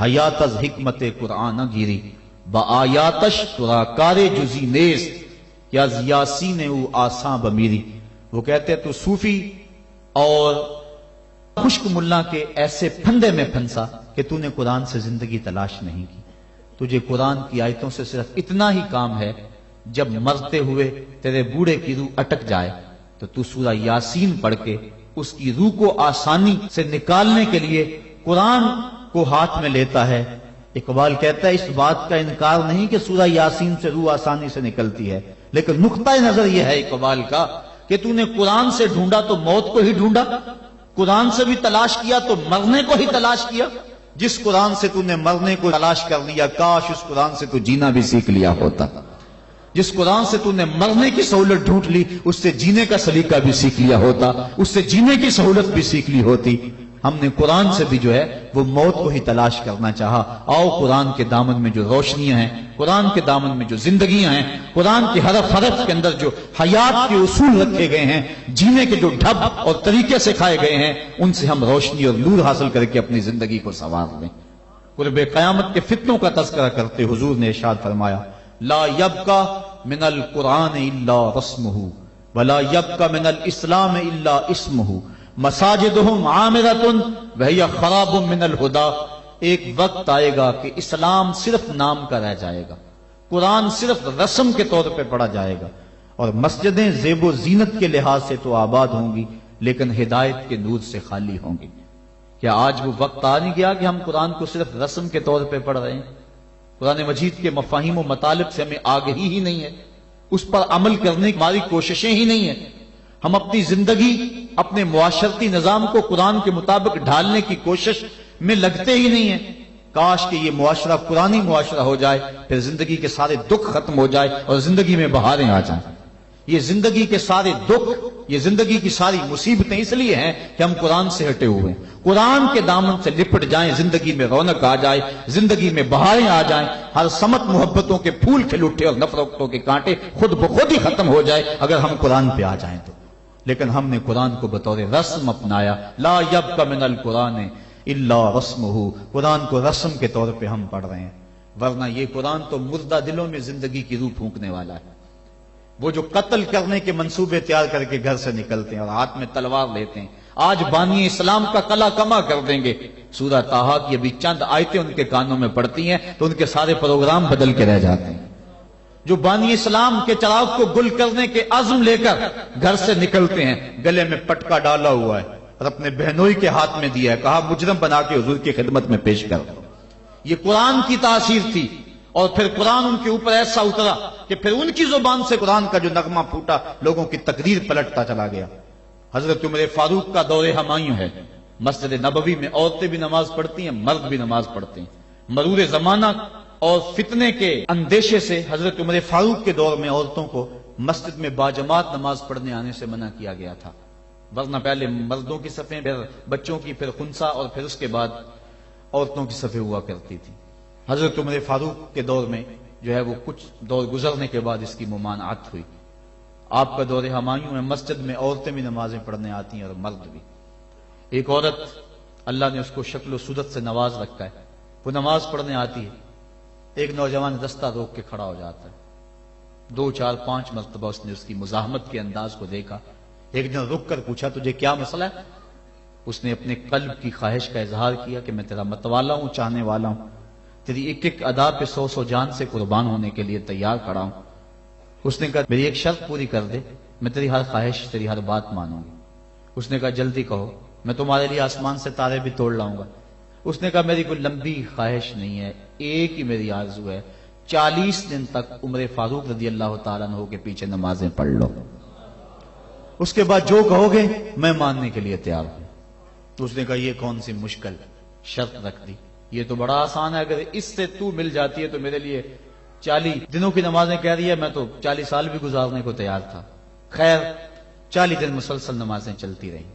حیات از حکمت قرآن گیری بآیاتش ترا کار جزی نیست یا یاسین او آساں بمیری۔ وہ کہتے ہیں تو صوفی اور خشک ملا کے ایسے پھندے میں پھنسا کہ تو نے قرآن سے زندگی تلاش نہیں کی، تجھے قرآن کی آیتوں سے صرف اتنا ہی کام ہے جب مرتے ہوئے تیرے بوڑھے کی روح اٹک جائے تو تو سورہ یاسین پڑھ کے اس کی روح کو آسانی سے نکالنے کے لیے قرآن کو ہاتھ میں لیتا ہے۔ اقبال کہتا ہے اس بات کا انکار نہیں کہ سورہ یاسین سے روح آسانی سے نکلتی ہے، لیکن نقطہ نظر یہ ہے اقبال کا کہ تو نے قرآن سے ڈھونڈا تو موت کو ہی ڈھونڈا، قرآن سے بھی تلاش کیا تو مرنے کو ہی تلاش کیا۔ جس قرآن سے تو نے مرنے کو تلاش کر لیا، کاش اس قرآن سے تو جینا بھی سیکھ لیا ہوتا۔ جس قرآن سے تو نے مرنے کی سہولت ڈھونڈ لی، اس سے جینے کا سلیقہ بھی سیکھ لیا ہوتا، اس سے جینے کی سہولت بھی سیکھ لی ہوتی۔ ہم نے قرآن سے بھی جو ہے وہ موت کو ہی تلاش کرنا چاہا۔ آؤ قرآن کے دامن میں جو روشنیاں ہیں، قرآن کے دامن میں جو زندگیاں ہیں، قرآن کے حرف حرف کے اندر جو حیات کے اصول رکھے گئے ہیں، جینے کے جو ڈھب اور طریقے سکھائے گئے ہیں، ان سے ہم روشنی اور نور حاصل کر کے اپنی زندگی کو سنوار لیں۔ قرب قیامت کے فتنوں کا تذکرہ کرتے حضور نے ارشاد فرمایا، لا یبقى من القرآن الا رسمہ ولا یبقى من الاسلام الا اسمہ مساجدہم عامرۃ وہی خراب من الہدی۔ ایک وقت آئے گا کہ اسلام صرف نام کا رہ جائے گا، قرآن صرف رسم کے طور پہ پڑھا جائے گا، اور مسجدیں زیب و زینت کے لحاظ سے تو آباد ہوں گی لیکن ہدایت کے نور سے خالی ہوں گی۔ کیا آج وہ وقت آ نہیں گیا کہ ہم قرآن کو صرف رسم کے طور پہ پڑھ رہے ہیں؟ قرآن مجید کے مفاہیم و مطالب سے ہمیں آگہی ہی نہیں ہے، اس پر عمل کرنے کی ہماری کوششیں ہی نہیں ہیں۔ ہم اپنی زندگی، اپنے معاشرتی نظام کو قرآن کے مطابق ڈھالنے کی کوشش میں لگتے ہی نہیں ہیں۔ کاش کہ یہ معاشرہ قرآنی معاشرہ ہو جائے، پھر زندگی کے سارے دکھ ختم ہو جائے اور زندگی میں بہاریں آ جائیں۔ یہ زندگی کے سارے دکھ، یہ زندگی کی ساری مصیبتیں اس لیے ہیں کہ ہم قرآن سے ہٹے ہوئے ہیں۔ قرآن کے دامن سے لپٹ جائیں، زندگی میں رونق آ جائے، زندگی میں بہاریں آ جائیں، ہر سمت محبتوں کے پھول کھل اٹھے اور نفرتوں کے کانٹے خود بخود ہی ختم ہو جائے اگر ہم قرآن پہ آ جائیں تو۔ لیکن ہم نے قرآن کو بطور رسم اپنایا، لا یبقى من القرآن الا رسمہ، قرآن کو رسم کے طور پہ ہم پڑھ رہے ہیں، ورنہ یہ قرآن تو مردہ دلوں میں زندگی کی روح پھونکنے والا ہے۔ وہ جو قتل کرنے کے منصوبے تیار کر کے گھر سے نکلتے ہیں اور ہاتھ میں تلوار لیتے ہیں، آج بانی اسلام کا کلا کما کر دیں گے۔ سورہ طٰہٰ کی ابھی چند آیتیں ان کے کانوں میں پڑتی ہیں تو ان کے سارے پروگرام بدل کے رہ جاتے ہیں۔ جو بانی اسلام کے چراغ کو گل کرنے کے عزم لے کر گھر سے نکلتے ہیں، گلے میں پٹکا ڈالا ہوا ہے اور اپنے بہنوئی کے ہاتھ میں دیا ہے، کہا مجرم بنا کے حضور کی خدمت میں پیش کر دو۔ یہ قرآن کی تاثیر تھی، اور پھر قرآن ان کے اوپر ایسا اترا کہ پھر ان کی زبان سے قرآن کا جو نغمہ پھوٹا، لوگوں کی تقدیر پلٹتا چلا گیا۔ حضرت عمر فاروق کا دور ہمایوں ہے، مسجد نبوی میں عورتیں بھی نماز پڑھتی ہیں، مرد بھی نماز پڑھتے ہیں۔ مرور زمانہ اور فتنے کے اندیشے سے حضرت عمر فاروق کے دور میں عورتوں کو مسجد میں باجماعت نماز پڑھنے آنے سے منع کیا گیا تھا، ورنہ پہلے مردوں کی صفیں، پھر بچوں کی، پھر خنسا، اور پھر اس کے بعد عورتوں کی صفیں ہوا کرتی تھی۔ حضرت عمر فاروق کے دور میں جو ہے وہ کچھ دور گزرنے کے بعد اس کی ممانعت ہوئی۔ آپ کا دور ہمایوں میں مسجد میں عورتیں بھی نمازیں پڑھنے آتی ہیں اور مرد بھی۔ ایک عورت اللہ نے اس کو شکل و صورت سے نواز رکھا ہے، وہ نماز پڑھنے آتی ہے، ایک نوجوان رستہ روک کے کھڑا ہو جاتا ہے، 2 4 5 مرتبہ اس نے اس کی مزاحمت کے انداز کو دیکھا۔ ایک دن رک کر پوچھا تجھے کیا مسئلہ ہے؟ اس نے اپنے قلب کی خواہش کا اظہار کیا کہ میں تیرا متوالا ہوں، چاہنے والا ہوں، تیری ایک ایک ادا پہ 100 جان سے قربان ہونے کے لیے تیار کھڑا ہوں۔ اس نے کہا میری ایک شرط پوری کر دے، میں تیری ہر خواہش، تیری ہر بات مانوں گی۔ اس نے کہا جلدی کہو، میں تمہارے لیے آسمان سے تارے بھی توڑ لاؤں گا۔ اس نے کہا میری کوئی لمبی خواہش نہیں ہے، ایک ہی میری آرزو ہے، 40 دن تک عمر فاروق رضی اللہ تعالیٰ عنہ کے پیچھے نمازیں پڑھ لو، اس کے بعد جو کہو گے میں ماننے کے لیے تیار ہوں۔ تو اس نے کہا یہ کون سی مشکل شرط رکھ دی، یہ تو بڑا آسان ہے، اگر اس سے تو مل جاتی ہے تو میرے لیے 40 دنوں کی نمازیں کہہ رہی ہے، میں تو 40 سال بھی گزارنے کو تیار تھا۔ خیر 40 دن مسلسل نمازیں چلتی رہیں۔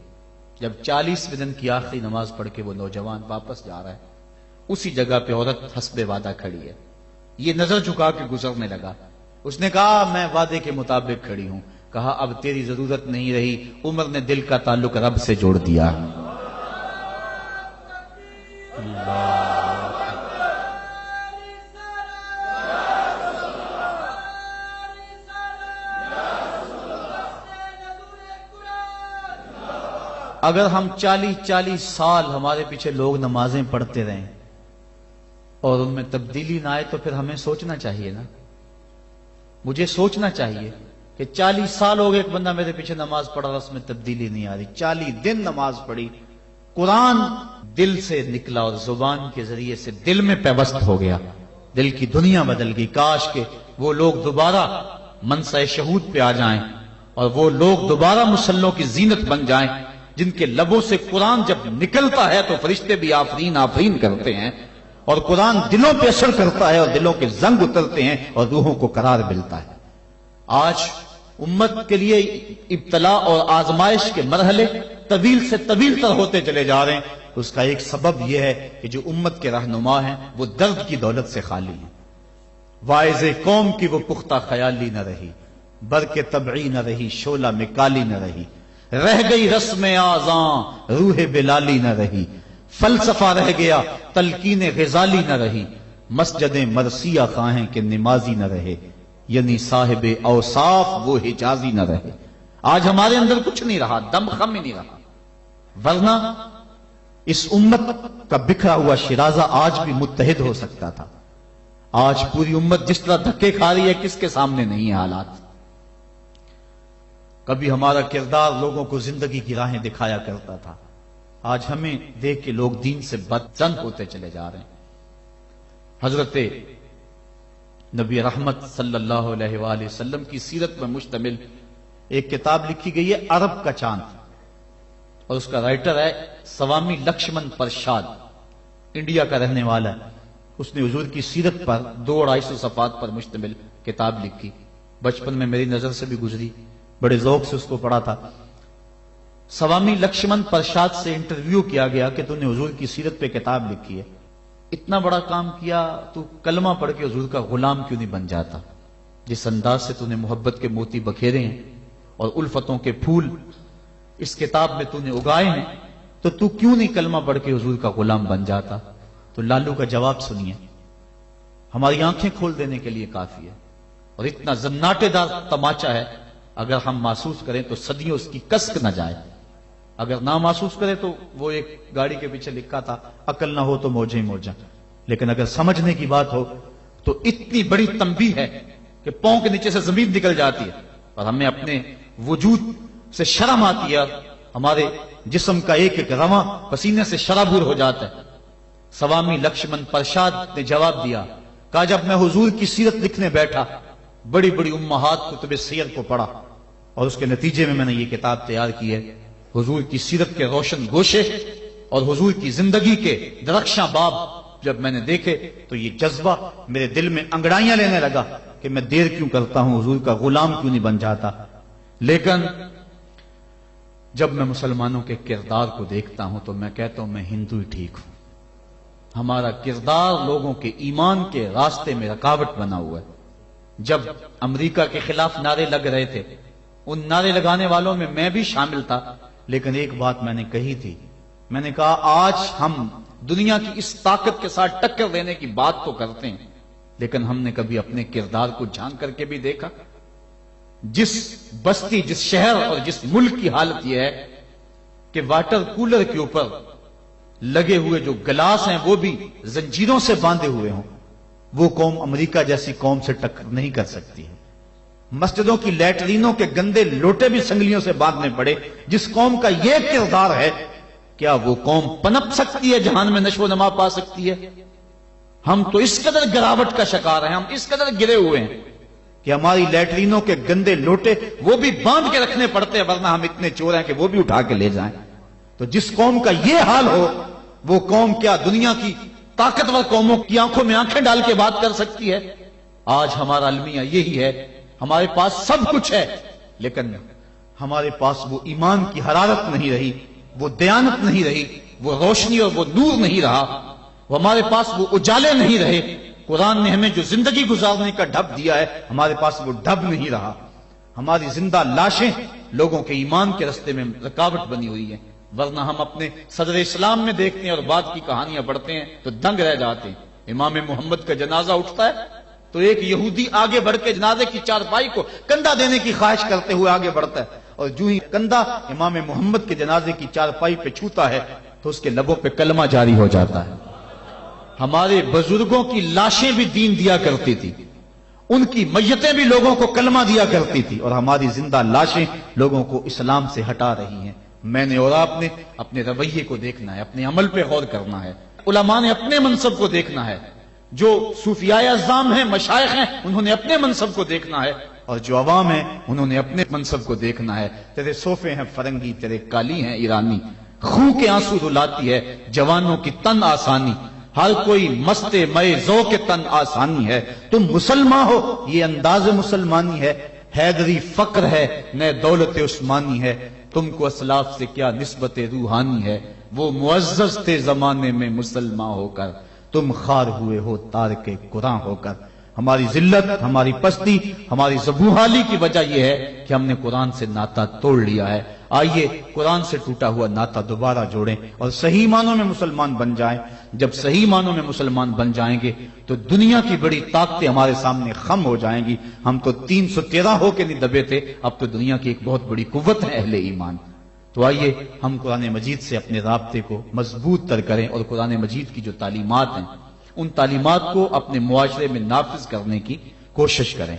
جب 40ویں دن کی آخری نماز پڑھ کے وہ نوجوان واپس جا رہا ہے، اسی جگہ پہ عورت حسب وعدہ کھڑی ہے، یہ نظر جھکا کے گزرنے لگا۔ اس نے کہا میں وعدے کے مطابق کھڑی ہوں۔ کہا اب تیری ضرورت نہیں رہی، عمر نے دل کا تعلق رب سے جوڑ دیا۔ اگر ہم 40 سال ہمارے پیچھے لوگ نمازیں پڑھتے رہیں اور ان میں تبدیلی نہ آئے تو پھر ہمیں سوچنا چاہیے نا۔ مجھے سوچنا چاہیے کہ 40 سال ہو گئے ایک بندہ میرے پیچھے نماز پڑھ رہا، اس میں تبدیلی نہیں آ رہی. 40 دن نماز پڑھی، قرآن دل سے نکلا اور زبان کے ذریعے سے دل میں پیوست ہو گیا، دل کی دنیا بدل گئی. کاش کہ وہ لوگ دوبارہ منصہ شہود پہ آ جائیں اور وہ لوگ دوبارہ مصلوں کی زینت بن جائیں جن کے لبوں سے قرآن جب نکلتا ہے تو فرشتے بھی آفرین آفرین کرتے ہیں، اور قرآن دلوں پہ اثر کرتا ہے اور دلوں کے زنگ اترتے ہیں اور روحوں کو قرار ملتا ہے. آج امت کے لیے ابتلا اور آزمائش کے مرحلے طویل سے طویل تر ہوتے چلے جا رہے ہیں. اس کا ایک سبب یہ ہے کہ جو امت کے رہنما ہیں وہ درد کی دولت سے خالی ہیں. واعظ قوم کی وہ پختہ خیالی نہ رہی، برق طبعی نہ رہی، شعلہ میں کالی نہ رہی، رہ گئی رسم آذاں روح بلالی نہ رہی، فلسفہ رہ گیا تلقین غزالی نہ رہی، مسجد مرثیہ خواہیں کہ نمازی نہ رہے، یعنی صاحب اوصاف وہ حجازی نہ رہے. آج ہمارے اندر کچھ نہیں رہا، دم خم ہی نہیں رہا، ورنہ اس امت کا بکھرا ہوا شیرازہ آج بھی متحد ہو سکتا تھا. آج پوری امت جس طرح دھکے کھا رہی ہے کس کے سامنے نہیں ہے حالات. کبھی ہمارا کردار لوگوں کو زندگی کی راہیں دکھایا کرتا تھا، آج ہمیں دیکھ کے لوگ دین سے بدزن ہوتے چلے جا رہے ہیں. حضرت نبی رحمت صلی اللہ علیہ وآلہ وسلم کی سیرت میں مشتمل ایک کتاب لکھی گئی ہے عرب کا چاند، اور اس کا رائٹر ہے سوامی لکشمن پرشاد، انڈیا کا رہنے والا ہے. اس نے حضور کی سیرت پر 200-250 صفحات پر مشتمل کتاب لکھی. بچپن میں میری نظر سے بھی گزری، بڑے ذوق سے اس کو پڑھا تھا. سوامی لکشمن پرشاد سے انٹرویو کیا گیا کہ تو نے حضور کی سیرت پہ کتاب لکھی ہے، اتنا بڑا کام کیا، تو کلمہ پڑھ کے حضور کا غلام کیوں نہیں بن جاتا؟ جس انداز سے تو نے محبت کے موتی بکھیرے ہیں اور الفتوں کے پھول اس کتاب میں تو نے اگائے ہیں، تو کیوں نہیں کلمہ پڑھ کے حضور کا غلام بن جاتا؟ تو لالو کا جواب سنیے، ہماری آنکھیں کھول دینے کے لیے کافی ہے، اور اتنا زناٹے دار تماچا ہے، اگر ہم محسوس کریں تو صدیوں اس کی کسک نہ جائے، اگر نہ محسوس کرے تو وہ ایک گاڑی کے پیچھے لکھا تھا عقل نہ ہو تو موجیں موجاں، لیکن اگر سمجھنے کی بات ہو تو اتنی بڑی تنبیہ ہے کہ پاؤں کے نیچے سے زمین نکل جاتی ہے اور ہمیں اپنے وجود سے شرم آتی ہے، ہمارے جسم کا ایک ایک رواں پسینے سے شرابور ہو جاتا ہے. سوامی لکشمن پرشاد نے جواب دیا، کہا جب میں حضور کی سیرت لکھنے بیٹھا، بڑی بڑی امہات کتب سیر کو پڑھا اور اس کے نتیجے میں نے یہ کتاب تیار کی ہے. حضور کی سیرت کے روشن گوشے اور حضور کی زندگی کے درخشاں باب جب میں نے دیکھے تو یہ جذبہ میرے دل میں انگڑائیاں لینے لگا کہ میں دیر کیوں کرتا ہوں، حضور کا غلام کیوں نہیں بن جاتا. لیکن جب میں مسلمانوں کے کردار کو دیکھتا ہوں تو میں کہتا ہوں میں ہندو ہی ٹھیک ہوں. ہمارا کردار لوگوں کے ایمان کے راستے میں رکاوٹ بنا ہوا ہے. جب امریکہ کے خلاف نعرے لگ رہے تھے، ان نعرے لگانے والوں میں میں بھی شامل تھا، لیکن ایک بات میں نے کہی تھی، میں نے کہا آج ہم دنیا کی اس طاقت کے ساتھ ٹکر دینے کی بات تو کرتے ہیں، لیکن ہم نے کبھی اپنے کردار کو جھانک کر کے بھی دیکھا؟ جس بستی، جس شہر اور جس ملک کی حالت یہ ہے کہ واٹر کولر کے اوپر لگے ہوئے جو گلاس ہیں وہ بھی زنجیروں سے باندھے ہوئے ہوں، وہ قوم امریکہ جیسی قوم سے ٹکر نہیں کر سکتی ہے. مسجدوں کی لیٹرینوں کے گندے لوٹے بھی سنگلیوں سے باندھنے پڑے. جس قوم کا یہ کردار ہے، کیا وہ قوم پنپ سکتی ہے، جہان میں نشو و نما پا سکتی ہے؟ ہم تو اس قدر گراوٹ کا شکار ہیں، ہم اس قدر گرے ہوئے ہیں کہ ہماری لیٹرینوں کے گندے لوٹے وہ بھی باندھ کے رکھنے پڑتے ہیں، ورنہ ہم اتنے چور ہیں کہ وہ بھی اٹھا کے لے جائیں. تو جس قوم کا یہ حال ہو، وہ قوم کیا دنیا کی طاقتور قوموں کی آنکھوں میں آنکھیں ڈال کے بات کر سکتی ہے؟ آج ہمارا المیہ یہی ہے، ہمارے پاس سب کچھ ہے، لیکن ہمارے پاس وہ ایمان کی حرارت نہیں رہی، وہ دیانت نہیں رہی، وہ روشنی اور وہ نور نہیں رہا، وہ ہمارے پاس وہ اجالے نہیں رہے. قرآن نے ہمیں جو زندگی گزارنے کا ڈھب دیا ہے، ہمارے پاس وہ ڈھب نہیں رہا. ہماری زندہ لاشیں لوگوں کے ایمان کے رستے میں رکاوٹ بنی ہوئی ہیں، ورنہ ہم اپنے صدر اسلام میں دیکھتے ہیں اور بعد کی کہانیاں پڑھتے ہیں تو دنگ رہ جاتے ہیں. امام محمد کا جنازہ اٹھتا ہے تو ایک یہودی آگے بڑھ کے جنازے کی چارپائی کو کندھا دینے کی خواہش کرتے ہوئے آگے بڑھتا ہے، اور جو ہی کندھا امام محمد کے جنازے کی چارپائی پہ چھوتا ہے تو اس کے لبوں پہ کلمہ جاری ہو جاتا ہے. ہمارے بزرگوں کی لاشیں بھی دین دیا کرتی تھی، ان کی میتیں بھی لوگوں کو کلمہ دیا کرتی تھی، اور ہماری زندہ لاشیں لوگوں کو اسلام سے ہٹا رہی ہیں۔ میں نے اور آپ نے اپنے رویے کو دیکھنا ہے، اپنے عمل پہ غور کرنا ہے۔ علماء نے اپنے منصب کو دیکھنا ہے، جو صوفیاء اعظام ہیں، مشائخ ہیں، انہوں نے اپنے منصب کو دیکھنا ہے، اور جو عوام ہیں انہوں نے اپنے منصب کو دیکھنا ہے۔ تیرے صوفے ہیں فرنگی، تیرے کالی ہیں ایرانی، خون کے آنسو رلاتی ہے جوانوں کی تن آسانی، ہر کوئی مست مئے ذوق تن آسانی ہے۔ تم مسلمان ہو یہ انداز مسلمانی ہے، حیدری فقر ہے نئے دولت عثمانی ہے، تم کو اسلاف سے کیا نسبت روحانی ہے، وہ معزز تھے زمانے میں مسلمان ہو کر، تم خار ہوئے ہو تارک قرآن ہو کر۔ ہماری ذلت، ہماری پستی، ہماری زبوحالی کی وجہ یہ ہے کہ ہم نے قرآن سے ناطہ توڑ لیا ہے۔ آئیے قرآن سے ٹوٹا ہوا ناطہ دوبارہ جوڑیں اور صحیح معنوں میں مسلمان بن جائیں۔ جب صحیح معنوں میں مسلمان بن جائیں گے تو دنیا کی بڑی طاقتیں ہمارے سامنے خم ہو جائیں گی۔ ہم تو 313 ہو کے نہیں دبے تھے، اب تو دنیا کی ایک بہت بڑی قوت ہے اہل ایمان۔ تو آئیے ہم قرآن مجید سے اپنے رابطے کو مضبوط تر کریں اور قرآن مجید کی جو تعلیمات ہیں ان تعلیمات کو اپنے معاشرے میں نافذ کرنے کی کوشش کریں۔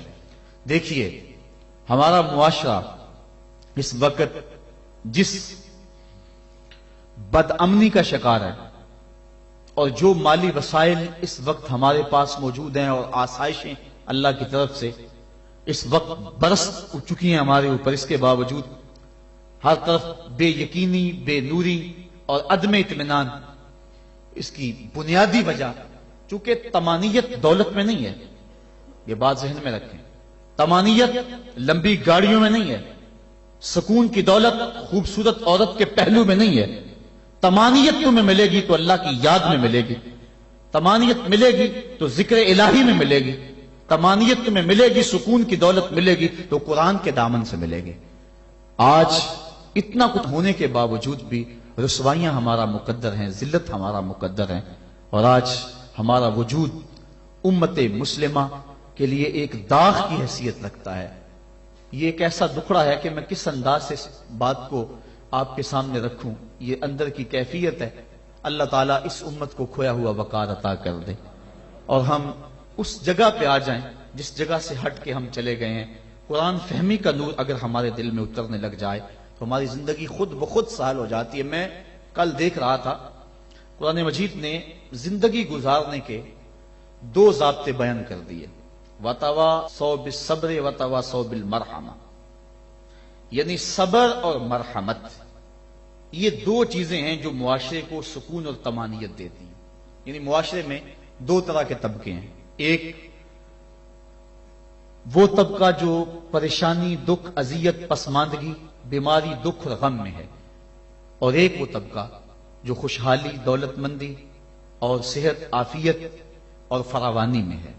دیکھیے ہمارا معاشرہ اس وقت جس بدامنی کا شکار ہے، اور جو مالی وسائل اس وقت ہمارے پاس موجود ہیں اور آسائشیں اللہ کی طرف سے اس وقت برس چکی ہیں ہمارے اوپر، اس کے باوجود ہر طرف بے یقینی، بے نوری اور عدم اطمینان، اس کی بنیادی وجہ چونکہ طمانیت دولت میں نہیں ہے، یہ بات ذہن میں رکھیں۔ طمانیت لمبی گاڑیوں میں نہیں ہے، سکون کی دولت خوبصورت عورت کے پہلو میں نہیں ہے۔ طمانیت تمہیں ملے گی تو اللہ کی یاد میں ملے گی، طمانیت ملے گی تو ذکر الہی میں ملے گی، طمانیت تمہیں ملے گی، سکون کی دولت ملے گی تو قرآن کے دامن سے ملے گی۔ آج اتنا کچھ ہونے کے باوجود بھی رسوائیاں ہمارا مقدر ہیں، ذلت ہمارا مقدر ہے، اور آج ہمارا وجود امت مسلمہ کے لیے ایک داغ کی حیثیت رکھتا ہے۔ یہ ایک ایسا دکھڑا ہے کہ میں کس انداز سے اس بات کو آپ کے سامنے رکھوں، یہ اندر کی کیفیت ہے۔ اللہ تعالیٰ اس امت کو کھویا ہوا وقار عطا کر دے اور ہم اس جگہ پہ آ جائیں جس جگہ سے ہٹ کے ہم چلے گئے ہیں۔ قرآن فہمی کا نور اگر ہمارے دل میں اترنے لگ جائے تو ہماری زندگی خود بخود سہل ہو جاتی ہے۔ میں کل دیکھ رہا تھا قرآن مجید نے زندگی گزارنے کے 2 ضابطے بیان کر دیے، وَتَوَاصَوْا بِالصَّبْرِ وَتَوَاصَوْا بِالْمَرْحَمَةِ، یعنی صبر اور مرحمت، یہ 2 چیزیں ہیں جو معاشرے کو سکون اور طمانیت دیتی ہیں۔ یعنی معاشرے میں 2 طرح کے طبقے ہیں، ایک وہ طبقہ جو پریشانی، دکھ، اذیت، پسماندگی، بیماری، دکھ اور غم میں ہے، اور ایک وہ طبقہ جو خوشحالی، دولت مندی اور صحت، عافیت اور فراوانی میں ہے۔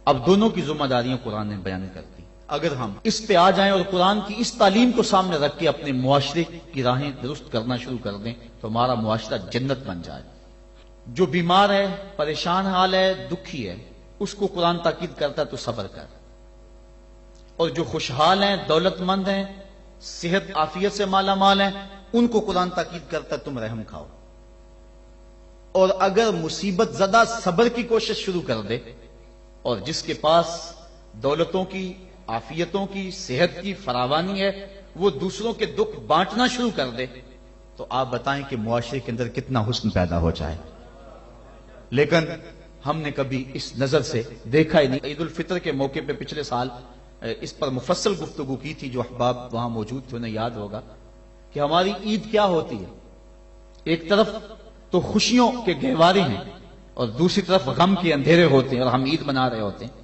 اب دونوں کی ذمہ داریاں قرآن نے بیان کر دی۔ اگر ہم اس پہ آ جائیں اور قرآن کی اس تعلیم کو سامنے رکھ کے اپنے معاشرے کی راہیں درست کرنا شروع کر دیں تو ہمارا معاشرہ جنت بن جائے۔ جو بیمار ہے، پریشان حال ہے، دکھی ہے، اس کو قرآن تاکید کرتا ہے تو صبر کر، اور جو خوشحال ہیں، دولت مند ہیں، صحت عافیت سے مالا مال ہیں، ان کو قرآن تاکید کرتا ہے تم رحم کھاؤ۔ اور اگر مصیبت زدہ صبر کی کوشش شروع کر دے، اور جس کے پاس دولتوں کی، عافیتوں کی، صحت کی فراوانی ہے، وہ دوسروں کے دکھ بانٹنا شروع کر دے، تو آپ بتائیں کہ معاشرے کے اندر کتنا حسن پیدا ہو جائے۔ لیکن ہم نے کبھی اس نظر سے دیکھا ہی نہیں۔ عید الفطر کے موقع پہ پچھلے سال اس پر مفصل گفتگو کی تھی، جو احباب وہاں موجود تھے انہیں یاد ہوگا کہ ہماری عید کیا ہوتی ہے۔ ایک طرف تو خوشیوں کے گہوارے ہیں اور دوسری طرف غم کے اندھیرے ہوتے ہیں، اور ہم عید منا رہے ہوتے ہیں۔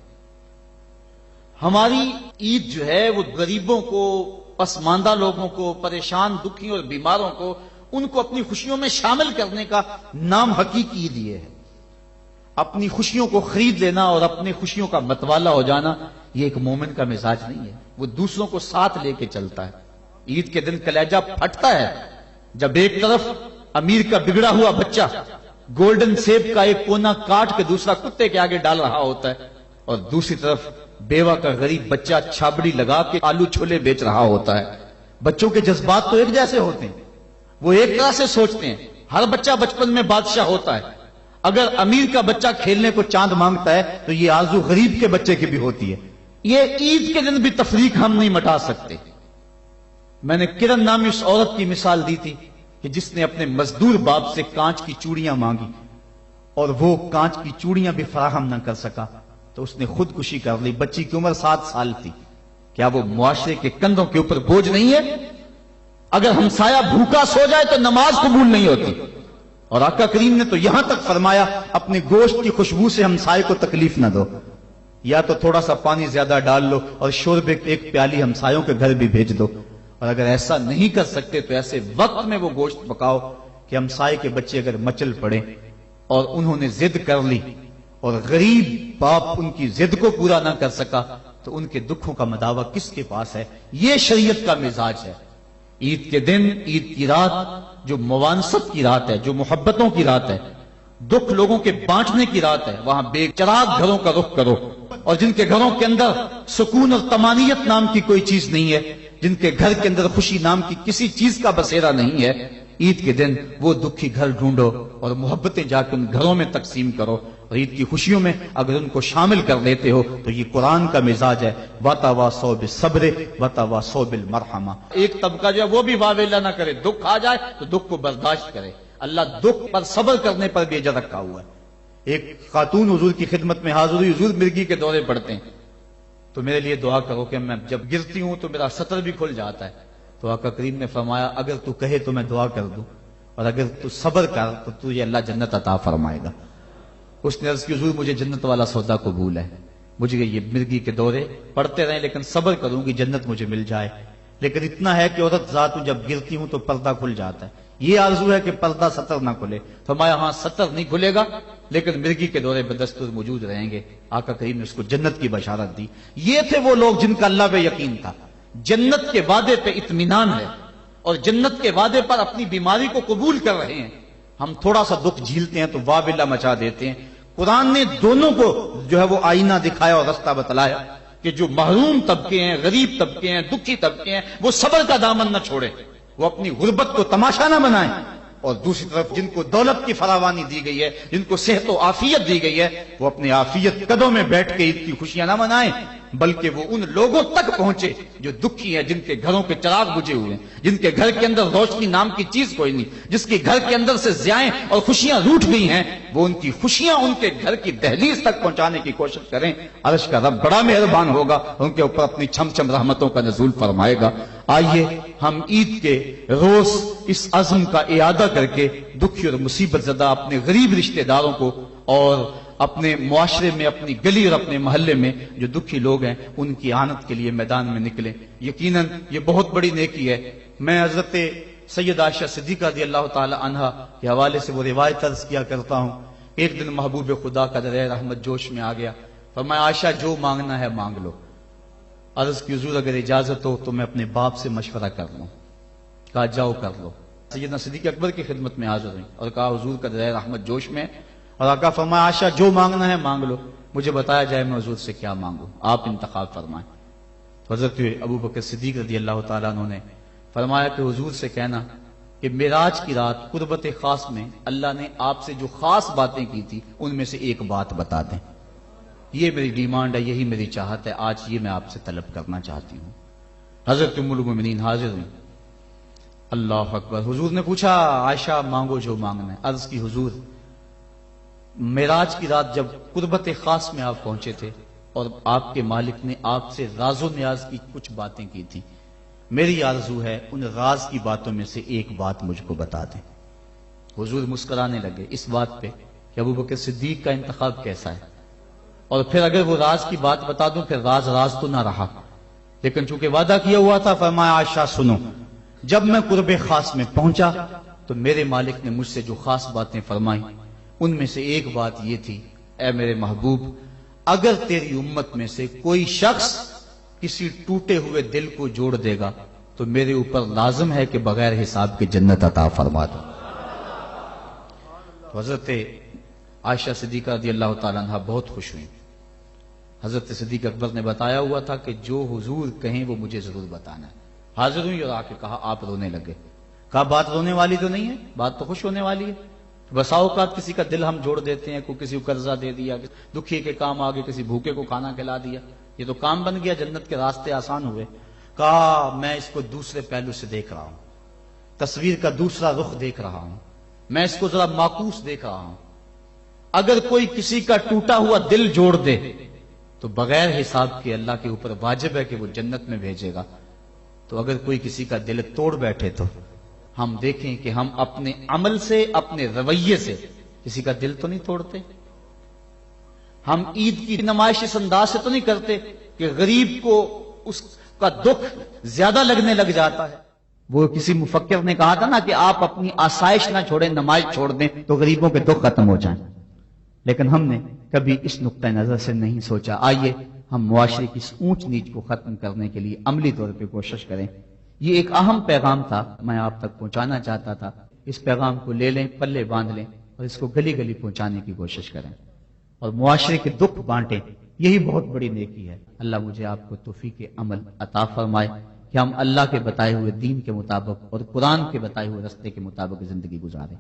ہماری عید جو ہے وہ غریبوں کو، پسماندہ لوگوں کو، پریشان، دکھی اور بیماروں کو، ان کو اپنی خوشیوں میں شامل کرنے کا نام حقیقی عید یہ ہے۔ اپنی خوشیوں کو خرید لینا اور اپنی خوشیوں کا متوالا ہو جانا، یہ ایک مومن کا مزاج نہیں ہے۔ وہ دوسروں کو ساتھ لے کے چلتا ہے۔ عید کے دن کلیجہ پھٹتا ہے جب ایک طرف امیر کا بگڑا ہوا بچہ گولڈن سیب کا ایک کونا کاٹ کے دوسرا کتے کے آگے ڈال رہا ہوتا ہے، اور دوسری طرف بیوہ کا غریب بچہ چھابڑی لگا کے آلو چھولے بیچ رہا ہوتا ہے۔ بچوں کے جذبات تو ایک جیسے ہوتے ہیں، وہ ایک طرح سے سوچتے ہیں۔ ہر بچہ بچپن میں بادشاہ ہوتا ہے۔ اگر امیر کا بچہ کھیلنے کو چاند مانگتا ہے تو یہ آرزو غریب کے بچے کی بھی ہوتی ہے۔ یہ عید کے دن بھی تفریق ہم نہیں مٹا سکتے. میں نے کرن نامی اس عورت کی مثال دی تھی کہ جس نے اپنے مزدور باپ سے کانچ کی چوڑیاں مانگی اور وہ کانچ کی چوڑیاں بھی فراہم نہ کر سکا تو اس نے خودکشی کر لی. بچی کی عمر 7 سال تھی. کیا وہ معاشرے کے کندھوں کے اوپر بوجھ نہیں ہے؟ اگر ہمسایہ بھوکا سو جائے تو نماز قبول نہیں ہوتی. اور آقا کریم نے تو یہاں تک فرمایا اپنے گوشت کی خوشبو سے ہمسائے کو تکلیف نہ دو. یا تو تھوڑا سا پانی زیادہ ڈال لو اور شوربے ایک پیالی ہمسایوں کے گھر بھی بھیج دو. اور اگر ایسا نہیں کر سکتے تو ایسے وقت میں وہ گوشت پکاؤ کہ ہمسائے کے بچے اگر مچل پڑے اور انہوں نے ضد کر لی اور غریب باپ ان کی ضد کو پورا نہ کر سکا تو ان کے دکھوں کا مداوع کس کے پاس ہے؟ یہ شریعت کا مزاج ہے. عید کے دن، عید کی رات جو موانست کی رات ہے، جو محبتوں کی رات ہے، دکھ لوگوں کے بانٹنے کی رات ہے، وہاں بے چراغ گھروں کا رخ کرو. اور جن کے گھروں کے اندر سکون اور طمانینت نام کی کوئی چیز نہیں ہے، جن کے گھر کے اندر خوشی نام کی کسی چیز کا بسیرا نہیں ہے، عید کے دن وہ دکھی گھر ڈھونڈو اور محبتیں جا کے ان گھروں میں تقسیم کرو. اور عید کی خوشیوں میں اگر ان کو شامل کر لیتے ہو تو یہ قرآن کا مزاج ہے. وَتَوَاصَوْا بِالصَّبْرِ وَتَوَاصَوْا بِالْمَرْحَمَةِ. ایک طبقہ جو ہے وہ بھی واویلا نہ کرے، دکھ آ جائے تو دکھ کو برداشت کرے. اللہ دکھ پر صبر کرنے پر بھی اجر رکھا ہوا ہے. ایک خاتون حضور کی خدمت میں حاضر ہوئی، حضور مرگی کے دورے پڑتے ہیں تو میرے لیے دعا کرو کہ میں جب گرتی ہوں تو میرا سطر بھی کھل جاتا ہے. تو آقا کریم نے فرمایا اگر تو کہے تو میں دعا کر دوں اور اگر تو صبر کر تو تجھے اللہ جنت عطا فرمائے گا. اس نے عرض کی حضور مجھے جنت والا سودا قبول ہے، مجھے یہ مرگی کے دورے پڑتے رہیں لیکن صبر کروں گی جنت مجھے مل جائے. لیکن اتنا ہے کہ عورت ذات جب گرتی ہوں تو پردہ کھل جاتا ہے. یہ آرزو ہے کہ پردہ سطر نہ کھلے. فرمایا ہاں سطر نہیں کھلے گا لیکن مرگی کے دورے بدستور موجود رہیں گے. آقا کریم نے اس کو جنت کی بشارت دی. یہ تھے وہ لوگ جن کا اللہ پہ یقین تھا، جنت کے وعدے پہ اطمینان ہے اور جنت کے وعدے پر اپنی بیماری کو قبول کر رہے ہیں. ہم تھوڑا سا دکھ جھیلتے ہیں تو واویلا مچا دیتے ہیں. قرآن نے دونوں کو جو ہے وہ آئینہ دکھایا اور رستہ بتلایا کہ جو محروم طبقے ہیں، غریب طبقے ہیں، دکھی طبقے ہیں، وہ صبر کا دامن نہ چھوڑیں، وہ اپنی غربت کو تماشا نہ بنائیں. اور دوسری طرف جن کو دولت کی فراوانی دی گئی ہے، جن کو صحت و عافیت دی گئی ہے، وہ اپنی عافیت قدوں میں بیٹھ کے عید کی خوشیاں نہ منائیں بلکہ وہ ان لوگوں تک پہنچے جو دکھی ہیں، جن کے گھروں کے چراغ بجھے ہوئے ہیں، جن کے گھر کے اندر روشنی نام کی چیز کوئی نہیں، جس کے گھر کے اندر سے ضیائیں اور خوشیاں روٹھ گئی ہیں، وہ ان کی خوشیاں ان کے گھر کی دہلیز تک پہنچانے کی کوشش کریں. عرش کا رب بڑا مہربان ہوگا، ان کے اوپر اپنی چھم چھم رحمتوں کا نزول فرمائے گا. آئیے ہم عید کے روز اس عزم کا اعادہ کر کے دکھی اور مصیبت زدہ اپنے غریب رشتہ داروں کو اور اپنے معاشرے میں، اپنی گلی اور اپنے محلے میں جو دکھی لوگ ہیں ان کی اعانت کے لیے میدان میں نکلیں. یقیناً یہ بہت بڑی نیکی ہے. میں حضرت سید عائشہ صدیقہ رضی اللہ تعالی عنہا کے حوالے سے وہ روایت عرض کیا کرتا ہوں. ایک دن محبوب خدا کا دریا رحمت جوش میں آ گیا. فرمایا عائشہ جو مانگنا ہے مانگ لو. عرض کی حضور اگر اجازت ہو تو میں اپنے باپ سے مشورہ کر لوں. کہا جاؤ کر لو. سیدنا صدیق اکبر کی خدمت میں حاضر ہوئی اور کہا حضور کا دریا رحمت جوش میں، اور آقا فرمایا عائشہ جو مانگنا ہے مانگ لو، مجھے بتایا جائے میں حضور سے کیا مانگوں، آپ انتخاب فرمائیں. حضرت ابو بکر صدیق رضی اللہ تعالیٰ عنہ نے فرمایا کہ حضور سے کہنا کہ معراج کی رات قربت خاص میں اللہ نے آپ سے جو خاص باتیں کی تھی ان میں سے ایک بات بتا دیں. یہ میری ڈیمانڈ ہے، یہی میری چاہت ہے، آج یہ میں آپ سے طلب کرنا چاہتی ہوں. حضرت ام المومنین حاضر ہوئی. اللہ اکبر. حضور نے پوچھا عائشہ مانگو جو مانگنا ہے. عرض کی حضور معراج کی رات جب قربت خاص میں آپ پہنچے تھے اور آپ کے مالک نے آپ سے راز و نیاز کی کچھ باتیں کی تھی، میری آرزو ہے ان راز کی باتوں میں سے ایک بات مجھ کو بتا دیں. حضور مسکرانے لگے اس بات پہ کہ ابو بکر صدیق کا انتخاب کیسا ہے، اور پھر اگر وہ راز کی بات بتا دوں پھر راز راز تو نہ رہا، لیکن چونکہ وعدہ کیا ہوا تھا. فرمایا عائشہ سنو، جب میں قرب خاص میں پہنچا تو میرے مالک نے مجھ سے جو خاص باتیں فرمائیں ان میں سے ایک بات یہ تھی، اے میرے محبوب اگر تیری امت میں سے کوئی شخص کسی ٹوٹے ہوئے دل کو جوڑ دے گا تو میرے اوپر لازم ہے کہ بغیر حساب کے جنت عطا فرما دو. تو حضرت عائشہ صدیقہ رضی اللہ تعالیٰ عنہ بہت خوش ہوئی. حضرت صدیق اکبر نے بتایا ہوا تھا کہ جو حضور کہیں وہ مجھے ضرور بتانا ہے. حاضر ہوئی اور آ کے کہا آپ رونے لگے. کہا بات رونے والی تو نہیں ہے، بات تو خوش ہونے والی ہے. بسا اوقات کسی کا دل ہم جوڑ دیتے ہیں، کوئی کسی کو قرضہ دے دیا، دکھی کے کام آگے کسی بھوکے کو کھانا کھلا دیا، یہ تو کام بن گیا، جنت کے راستے آسان ہوئے۔ کہا میں اس کو دوسرے پہلو سے دیکھ رہا ہوں، تصویر کا دوسرا رخ دیکھ رہا ہوں، میں اس کو ذرا معکوس دیکھ رہا ہوں۔ اگر کوئی کسی کا ٹوٹا ہوا دل جوڑ دے تو بغیر حساب کے اللہ کے اوپر واجب ہے کہ وہ جنت میں بھیجے گا، تو اگر کوئی کسی کا دل توڑ بیٹھے تو ہم دیکھیں کہ ہم اپنے عمل سے، اپنے رویے سے کسی کا دل تو نہیں توڑتے۔ ہم عید کی نمائش اس انداز سے تو نہیں کرتے کہ غریب کو اس کا دکھ زیادہ لگنے لگ جاتا ہے۔ وہ کسی مفکر نے کہا تھا نا کہ آپ اپنی آسائش نہ چھوڑیں، نماز چھوڑ دیں تو غریبوں کے دکھ ختم ہو جائیں، لیکن ہم نے کبھی اس نقطہ نظر سے نہیں سوچا۔ آئیے ہم معاشرے کی اس اونچ نیچ کو ختم کرنے کے لیے عملی طور پہ کوشش کریں۔ یہ ایک اہم پیغام تھا، میں آپ تک پہنچانا چاہتا تھا۔ اس پیغام کو لے لیں، پلے باندھ لیں اور اس کو گلی گلی پہنچانے کی کوشش کریں اور معاشرے کے دکھ بانٹیں۔ یہی بہت بڑی نیکی ہے۔ اللہ مجھے آپ کو توفیق عمل عطا فرمائے کہ ہم اللہ کے بتائے ہوئے دین کے مطابق اور قرآن کے بتائے ہوئے راستے کے مطابق زندگی گزاریں۔